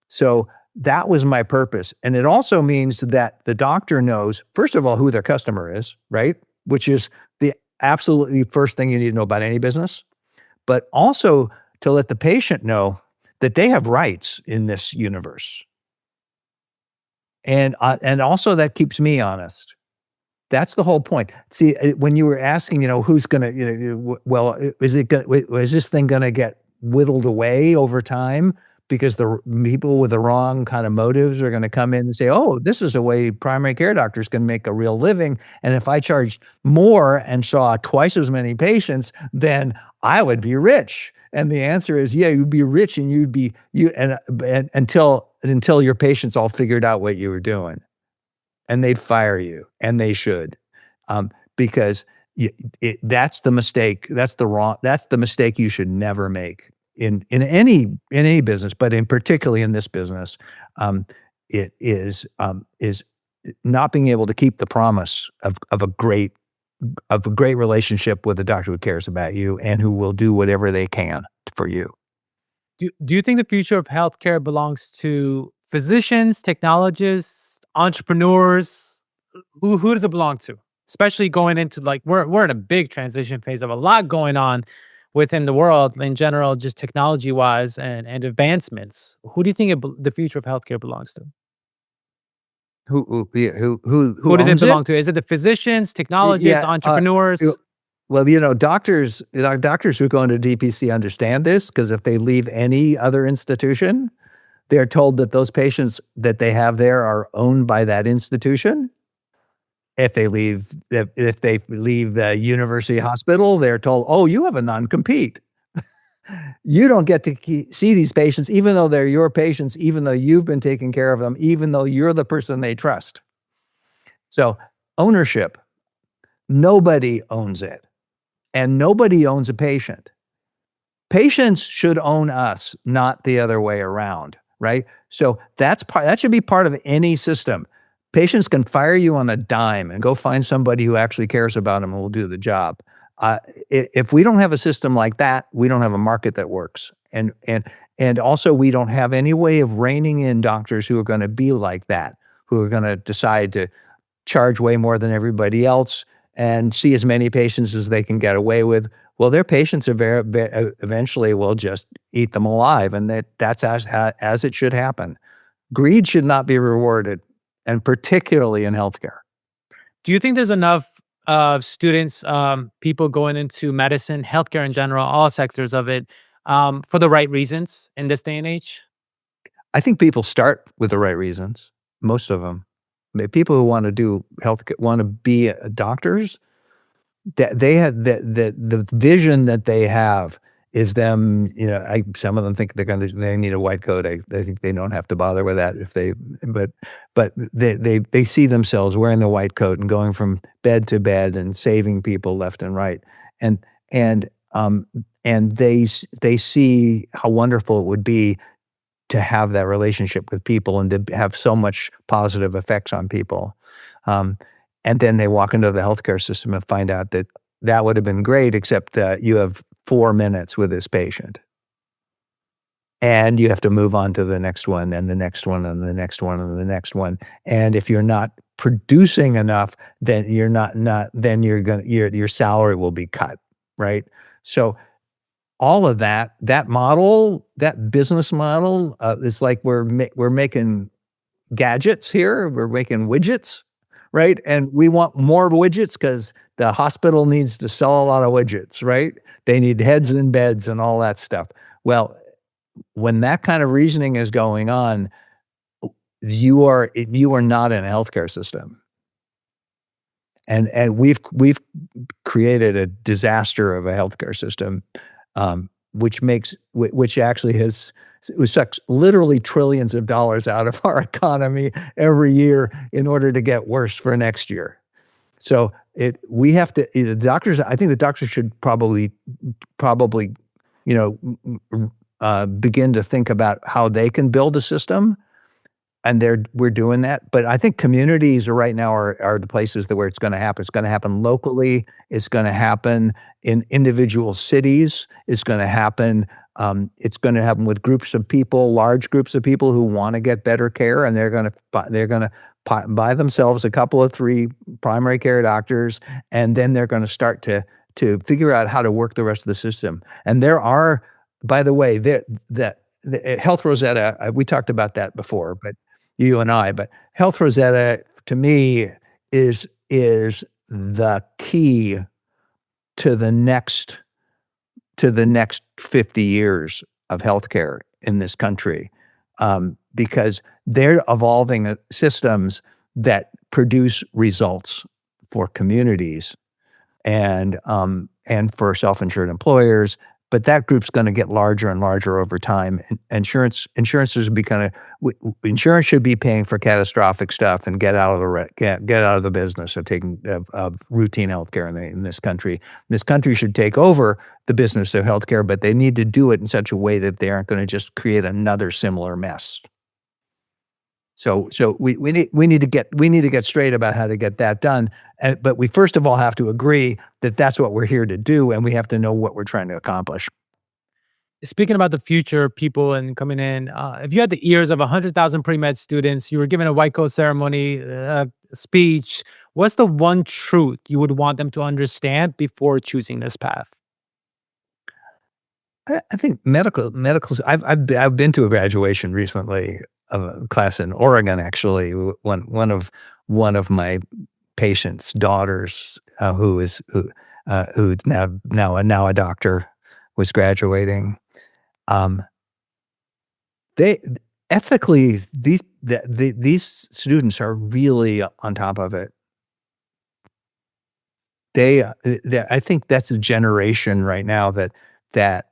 So that was my purpose. And it also means that the doctor knows, first of all, who their customer is, right? Which is the absolutely first thing you need to know about any business, but also to let the patient know that they have rights in this universe. And also that keeps me honest. That's the whole point. See, when you were asking, who's gonna, is this thing gonna get whittled away over time because people with the wrong kind of motives are gonna come in and say, "Oh, this is a way primary care doctors can make a real living, and if I charged more and saw twice as many patients, then I would be rich." And the answer is, yeah, you'd be rich and you'd be you and until your patients all figured out what you were doing. And they'd fire you, and they should, because that's the mistake. That's the mistake you should never make in any business, but in particularly in this business. It is not being able to keep the promise of a great relationship with a doctor who cares about you and who will do whatever they can for you. Do you think the future of healthcare belongs to physicians, technologists, entrepreneurs? Who does it belong to? Especially going into like we're in a big transition phase of a lot going on within the world in general, just technology wise and advancements. Who do you think the future of healthcare belongs to? Yeah, Who who does it owns it? belong to? Is it the physicians, technologists, Yeah, entrepreneurs? well, doctors who go into DPC understand this because if they leave any other institution, they're told that those patients that they have there are owned by that institution. If they leave the university hospital, they're told, "Oh, you have a non-compete. You don't get to see these patients even though they're your patients, even though you've been taking care of them, even though you're the person they trust." So, ownership, nobody owns it, and nobody owns a patient. Patients should own us, not the other way around, right? So that should be part of any system. Patients can fire you on a dime and go find somebody who actually cares about them and will do the job. Uh, if we don't have a system like that, we don't have a market that works. And also we don't have any way of reining in doctors who are going to be like that, who are going to decide to charge way more than everybody else and see as many patients as they can get away with. Well, their patients are eventually will just eat them alive, and that's as it should happen. Greed should not be rewarded, and particularly in healthcare. Do you think there's enough students, people going into medicine, healthcare in general, all sectors of it, for the right reasons in this day and age? I think people start with the right reasons, most of them. People who wanna do health wanna be, doctors, that they have the vision that they have is them, some of them think they need a white coat. I think they don't have to bother with that if they but they see themselves wearing the white coat and going from bed to bed and saving people left and right. And and, um, and they see how wonderful it would be to have that relationship with people and to have so much positive effects on people. Um, and then they walk into the healthcare system and find out that that would have been great, except you have 4 minutes with this patient. And you have to move on to the next one and the next one and the next one and the next one. And if you're not producing enough, then then your salary will be cut, right? So all of that business model, is like we're making gadgets here, we're making widgets, right? And we want more widgets because the hospital needs to sell a lot of widgets, right? They need heads and beds and all that stuff. Well, when that kind of reasoning is going on, you are not in a healthcare system. And we've created a disaster of a healthcare system, which actually it sucks literally trillions of dollars out of our economy every year in order to get worse for next year. So we have to the doctors. I think the doctors should probably you know begin to think about how they can build a system, and we're doing that. But I think communities right now are the places where it's gonna happen. It's gonna happen locally, it's gonna happen in individual cities, it's gonna happen with groups of people, large groups of people who wanna get better care, and they're gonna buy themselves a couple of 3 primary care doctors, and then they're gonna start to figure out how to work the rest of the system. And there are, by the way, the Health Rosetta, we talked about that before, but you and I, but Health Rosetta to me is the key to the next 50 years of healthcare in this country, because they're evolving, systems that produce results for communities and for self-insured employers, but that group's gonna get larger and larger over time. Insurance should be insurance should be paying for catastrophic stuff and get out of the business of taking of routine healthcare in this country. This country should take over the business of healthcare, but they need to do it in such a way that they aren't gonna just create another similar mess. So we need to get straight about how to get that done, but we first of all have to agree that that's what we're here to do, and we have to know what we're trying to accomplish. Speaking about the future people and coming in, if you had the ears of 100,000 pre-med students, you were given a white coat ceremony, speech, what's the one truth you would want them to understand before choosing this path? I think medicals. I've been to a graduation recently of a class in Oregon, actually. One of my patients' daughters, who's now a doctor, was graduating. Um, they ethically these students are really on top of it. I think that's a generation right now that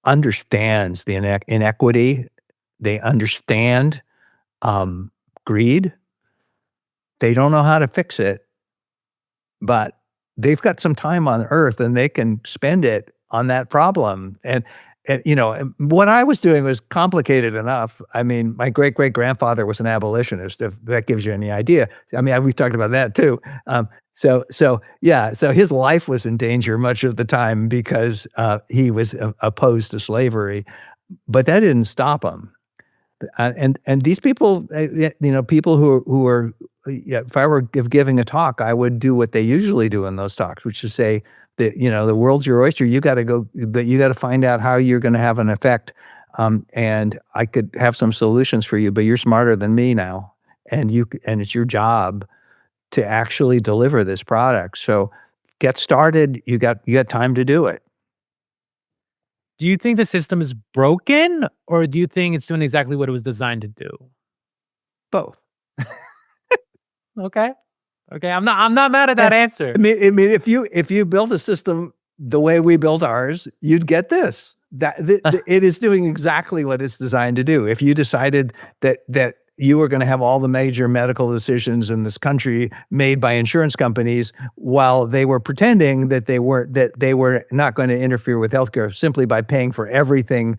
understands the inequity. They understand, greed. They don't know how to fix it, but they've got some time on earth, and they can spend it on that problem. And what I was doing was complicated enough. I mean, my great-great-grandfather was an abolitionist, if that gives you any idea. I mean, we've talked about that too. Yeah, so his life was in danger much of the time because, he was opposed to slavery, but that didn't stop him. And these people, people who are, yeah, if I were giving a talk, I would do what they usually do in those talks, which is say that the world's your oyster. You got to go, but you got to find out how you're going to have an effect. And I could have some solutions for you, but you're smarter than me now, and it's your job to actually deliver this product. So get started. You got time to do it. Do you think the system is broken, or do you think it's doing exactly what it was designed to do? Both. Okay. Okay. I'm not mad at that answer. I mean, if you build a system the way we built ours, you'd get this. It is doing exactly what it's designed to do. If you decided that you were going to have all the major medical decisions in this country made by insurance companies, while they were pretending that they were not going to interfere with healthcare simply by paying for everything,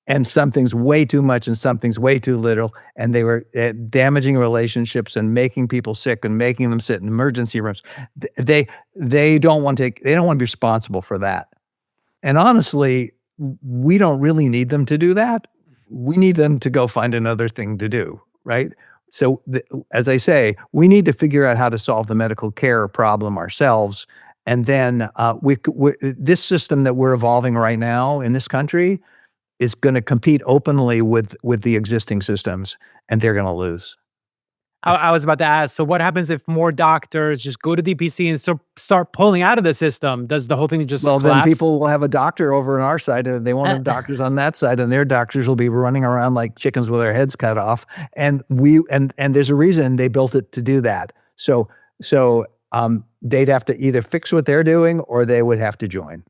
and something's way too much and something's way too little, and they were damaging relationships and making people sick and making them sit in emergency rooms. They don't want to be responsible for that. And honestly, we don't really need them to do that. We need them to go find another thing to do, right? So, as I say, we need to figure out how to solve the medical care problem ourselves, and then this system that we're evolving right now in this country is going to compete openly with the existing systems, and they're going to lose. I was about to ask, so what happens if more doctors just go to DPC and start pulling out of the system? Does the whole thing just Well, then collapse? people will have a doctor over on our side, and they won't have doctors on that side, and their doctors will be running around like chickens with their heads cut off. And there's a reason they built it to do that. So they'd have to either fix what they're doing, or they would have to join.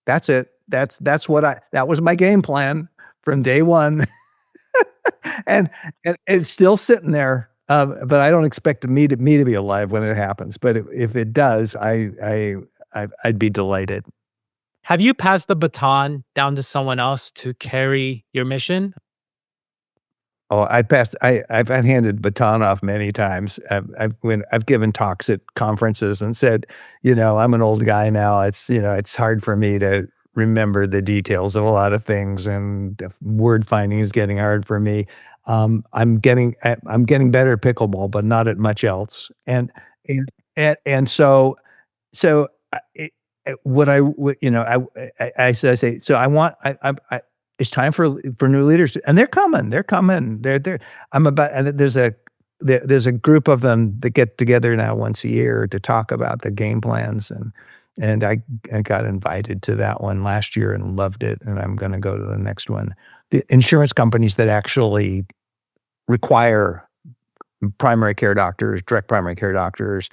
That's it. That was my game plan from day one. and it's still sitting there. But I don't expect me to be alive when it happens. But if it does, I'd be delighted. Have you passed the baton down to someone else to carry your mission? Oh, I've handed baton off many times. When I've given talks at conferences and said, I'm an old guy now. It's hard for me to remember the details of a lot of things, and word finding is getting hard for me. I'm getting better at pickleball, but not at much else. So what I say, so I want, it's time for new leaders, and they're coming. They're and there's a group of them that get together now once a year to talk about the game plans, and I got invited to that one last year and loved it, and I'm going to go to the next one. The insurance companies that actually require primary care doctors, direct primary care doctors,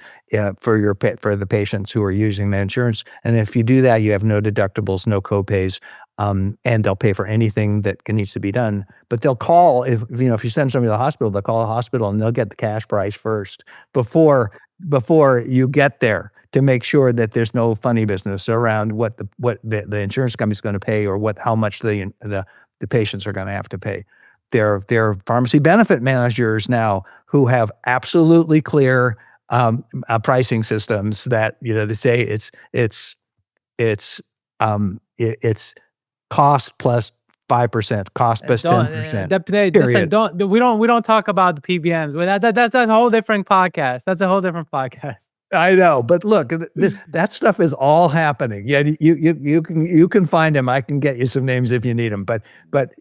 for the patients who are using the insurance. And if you do that, you have no deductibles, no copays, and they'll pay for anything that needs to be done. But they'll call if you send somebody to the hospital, they'll call the hospital and they'll get the cash price first before you get there, to make sure that there's no funny business around what the insurance company's going to pay, or how much the patients are going to have to pay. There are pharmacy benefit managers now who have absolutely clear pricing systems that they say it's cost plus 5%, cost plus 10%. Listen, we don't talk about the PBMs. That's a whole different podcast. That's a whole different podcast. I know, but look, that stuff is all happening. Yeah, you can find them. I can get you some names if you need them. But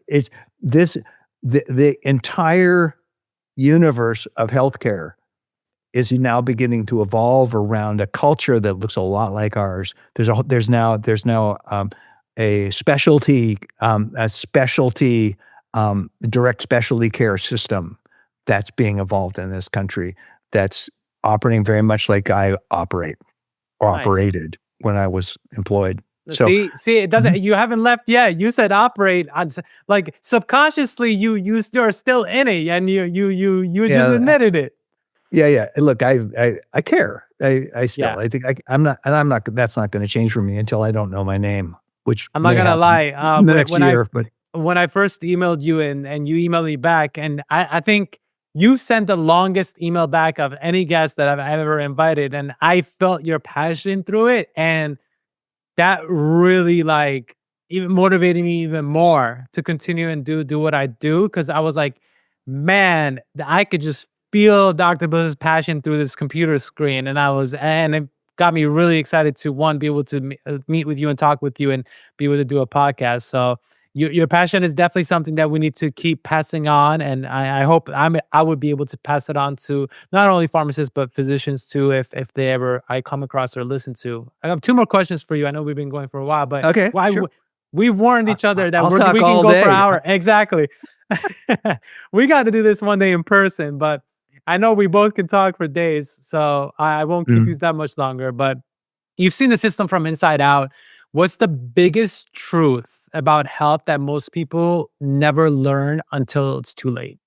it's the entire universe of healthcare is now beginning to evolve around a culture that looks a lot like ours. There's now a specialty direct specialty care system that's being evolved in this country, that's operating very much like I operate or Nice. operated when I was employed. So See, it doesn't. You haven't left yet. You said operate on, like, subconsciously. You're still in it, and you just admitted it. yeah. Look, I care. I still, Yeah. I think I'm not, that's not going to change for me until I don't know my name, which I'm not may gonna happen lie. in the next year. But When I first emailed you and you emailed me back, and I think you've sent the longest email back of any guest that I've ever invited, and I felt your passion through it, and that really, like, even motivated me even more to continue and do what I do, because I was like, man, I could just feel Dr. Bliss's passion through this computer screen, and it got me really excited to one be able to meet with you and talk with you and be able to do a podcast. So your passion is definitely something that we need to keep passing on, and I hope I would be able to pass it on to not only pharmacists but physicians too, if they ever I come across or listen to. I have two more questions for you. I know we've been going for a while, but Okay, why sure. we've warned each other that I'll talk we can all go for an day. hour. Exactly. We got to do this one day in person, but I know we both can talk for days, so I won't keep you Mm. that much longer. But you've seen the system from inside out. What's the biggest truth about health that most people never learn until it's too late?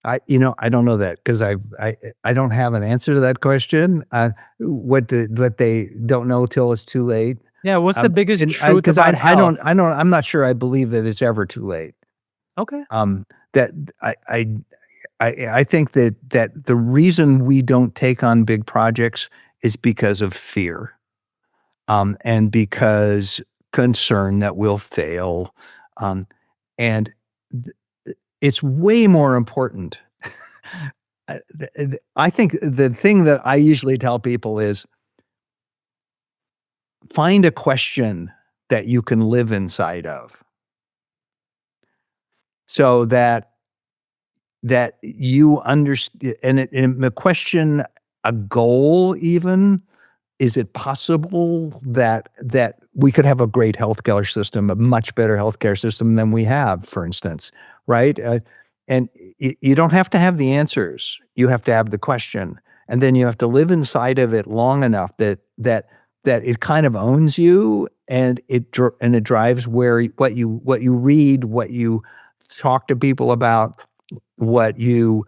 I don't know that because I don't have an answer to that question. What they don't know till it's too late. Yeah, what's the biggest And truth because about health? I'm not sure I believe that it's ever too late. Okay. That I think that the reason we don't take on big projects is because of fear, and because concern that we'll fail, and it's way more important. I think the thing that I usually tell people is find a question that you can live inside of so that you understand, and the question, a goal even, is it possible that we could have a great healthcare system, a much better healthcare system than we have, for instance, right? And you don't have to have the answers. You have to have the question, and then you have to live inside of it long enough that it kind of owns you, and it drives what you read, what you talk to people about, what you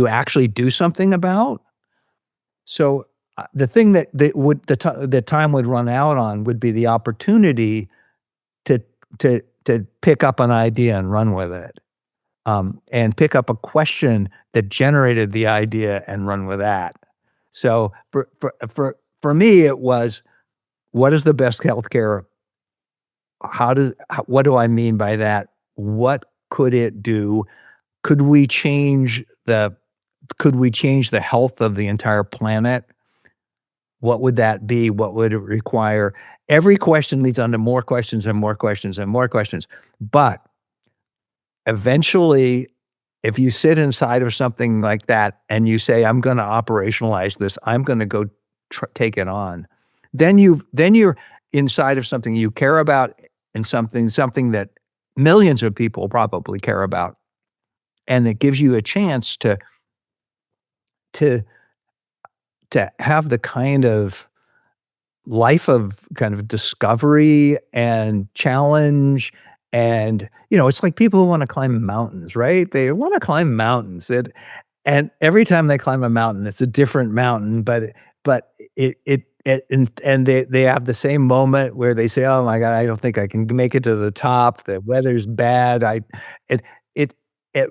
actually do something about. So, the thing that would the time would run out on would be the opportunity to to pick up an idea and run with it, and pick up a question that generated the idea and run with that. So, for me, it was, what is the best healthcare? What do I mean by that? What could it do? Could we change the could we change the health of the entire planet? What would that be? What would it require? Every question leads on to more questions and more questions and more questions. But eventually, if you sit inside of something like that and you say, "I'm gonna operationalize this, I'm gonna go take it on," then you're inside of something you care about, and something that millions of people probably care about, and it gives you a chance to have the kind of life of kind of discovery and challenge. And it's like people who want to climb mountains, right? They want to climb mountains, and every time they climb a mountain, it's a different mountain, but and they have the same moment where they say, "Oh my god, I don't think I can make it to the top. The weather's bad. It it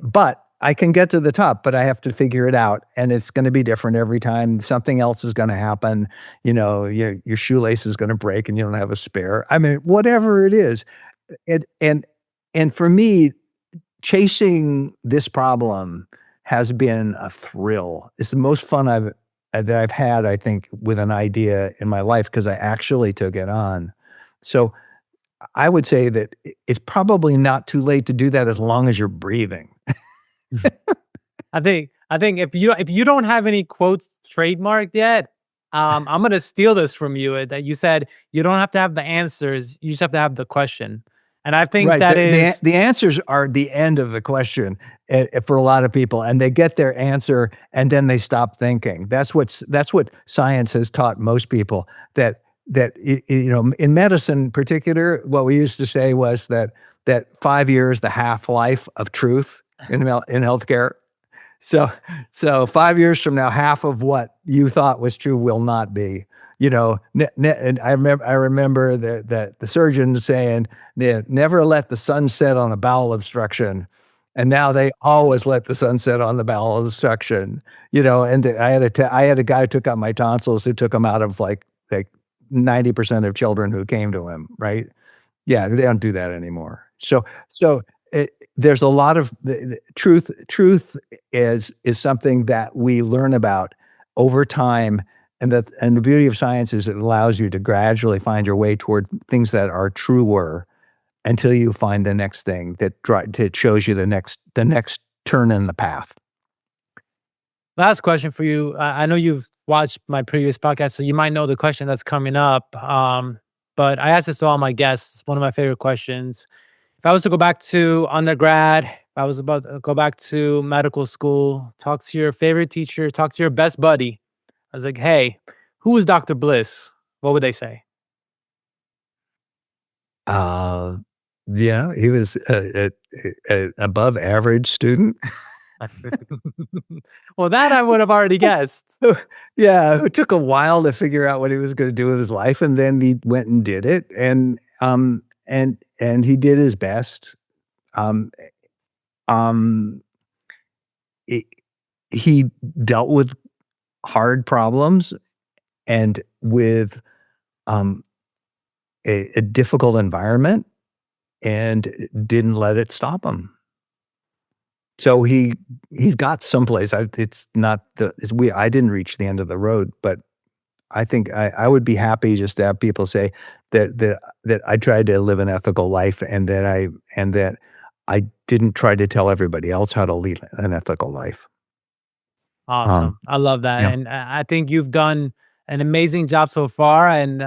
but I can get to the top, but I have to figure it out, and it's going to be different every time. Something else is going to happen. Your shoelace is going to break, and you don't have a spare. I mean, whatever it is." And and and for me, chasing this problem has been a thrill. It's the most fun that I've had, I think, with an idea in my life, because I actually took it on. So I would say that it's probably not too late to do that as long as you're breathing. I think if you don't have any quotes trademarked yet, I'm gonna steal this from you. That you said you don't have to have the answers, you just have to have the question, and I think Right. that The is the answers are the end of the question, for a lot of people, and they get their answer, and then they stop thinking. That's what science has taught most people, in medicine in particular, what we used to say was that 5 years, the half-life of truth in healthcare. So so 5 years from now, half of what you thought was true will not be. And I remember the surgeon saying, "Never let the sun set on a bowel obstruction." And now they always let the sun set on the bowel of destruction, and I had a guy who took out my tonsils who took them out of like 90% of children who came to him, right? Yeah, they don't do that anymore. So there's a lot of the truth is something that we learn about over time, and the beauty of science is it allows you to gradually find your way toward things that are truer until you find the next thing that shows you the next turn in the path. Last question for you. I know you've watched my previous podcast, so you might know the question that's coming up. But I ask this to all my guests. It's one of my favorite questions. If I was to go back to undergrad, if I was about to go back to medical school, talk to your favorite teacher, talk to your best buddy. I was like, hey, who is Dr. Bliss? What would they say? Uh, yeah, he was a above average student. Well, that I would have already guessed. Yeah, it took a while to figure out what he was gonna do with his life, and then he went and did it, and he did his best. Um, um, he he dealt with hard problems and with, um, a difficult environment and didn't let it stop him. So he's got someplace. It's not the it's we I didn't reach the end of the road, but I think I would be happy just to have people say that I tried to live an ethical life and that I didn't try to tell everybody else how to lead an ethical life. Um, Awesome. I love that. yeah. And I think you've done an amazing job so far. And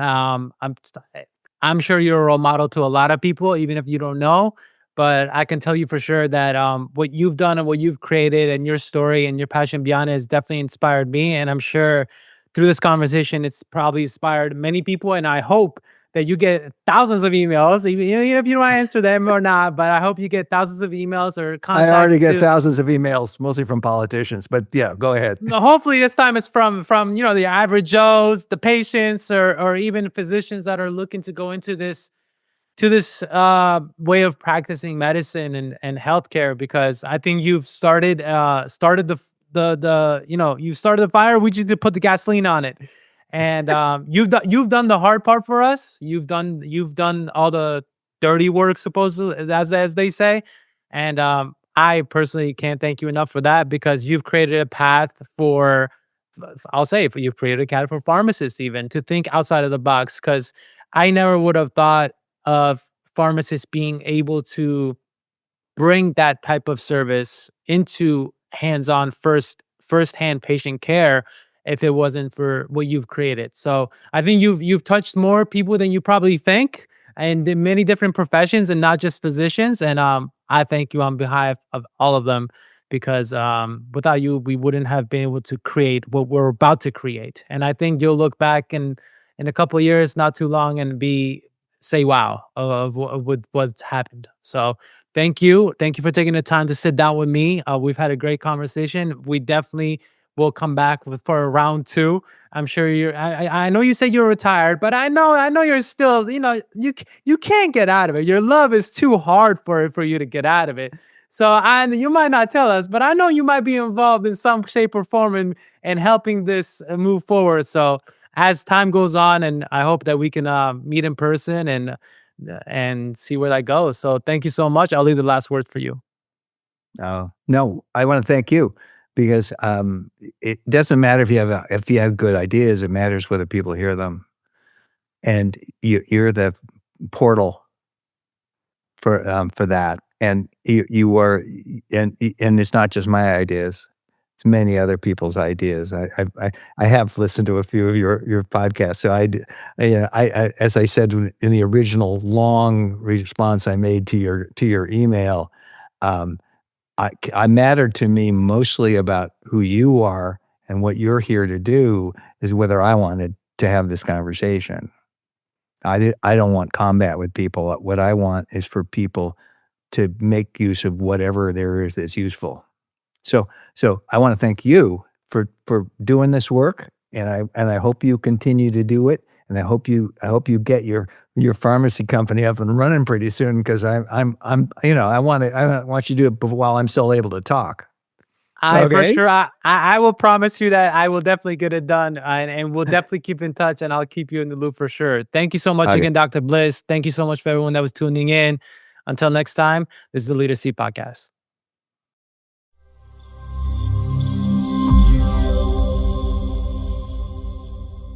I'm sure you're a role model to a lot of people, even if you don't know. But I can tell you for sure that what you've done and what you've created and your story and your passion beyond it has definitely inspired me. And I'm sure through this conversation, it's probably inspired many people. And I hope that you get thousands of emails, even if you don't answer them or not. But I hope you get thousands of emails or I already contacts get to thousands of emails, mostly from politicians, but yeah, go ahead. no, hopefully this time it's from the average Joes, the patients, or even physicians that are looking to go into this way of practicing medicine and healthcare because I think you've started you started the fire. We just need to put the gasoline on it, and you've done the hard part for us. You've done all the dirty work, supposedly as they say, and I personally can't thank you enough for that because you've created a path for. I'll say you've created a path for pharmacists even to think outside of the box because I never would have thought of pharmacists being able to bring that type of service into hands-on first-hand patient care if it wasn't for what you've created. So I think you've touched more people than you probably think and in many different professions and not just physicians. And I thank you on behalf of all of them because without you, we wouldn't have been able to create what we're about to create. And I think you'll look back in a couple of years, not too long, and be say wow with what's happened. So thank you for taking the time to sit down with me. We've had a great conversation. We definitely will come back for a round two. I'm sure you're. I know you said you're retired, but I know you're still. You can't get out of it. Your love is too hard for you to get out of it. So you might not tell us, but I know you might be involved in some shape or form in helping this move forward. So as time goes on, and I hope that we can meet in person and see where that goes. So thank you so much. I'll leave the last words for you. No, I wanna thank you because, it doesn't matter if you have good ideas, it matters whether people hear them, and you're the portal for that, and you are and it's not just my ideas, it's many other people's ideas. I have listened to a few of your podcasts, so as I said in the original long response I made to your email, um, I mattered to me mostly about who you are and what you're here to do is whether I wanted to have this conversation. I don't want combat with people. What I want is for people to make use of whatever there is that's useful. So I wanna thank you for doing this work, and I hope you continue to do it, and I hope you get your pharmacy company up and running pretty soon, because I want you to do it while I'm still able to talk. I for Okay. sure, I will promise you that I will definitely get it done, and we'll definitely keep in touch, and I'll keep you in the loop for sure. Thank you so much Okay. again, Dr. Bliss. Thank you so much for everyone that was tuning in. Until next time, this is the Leader C Podcast.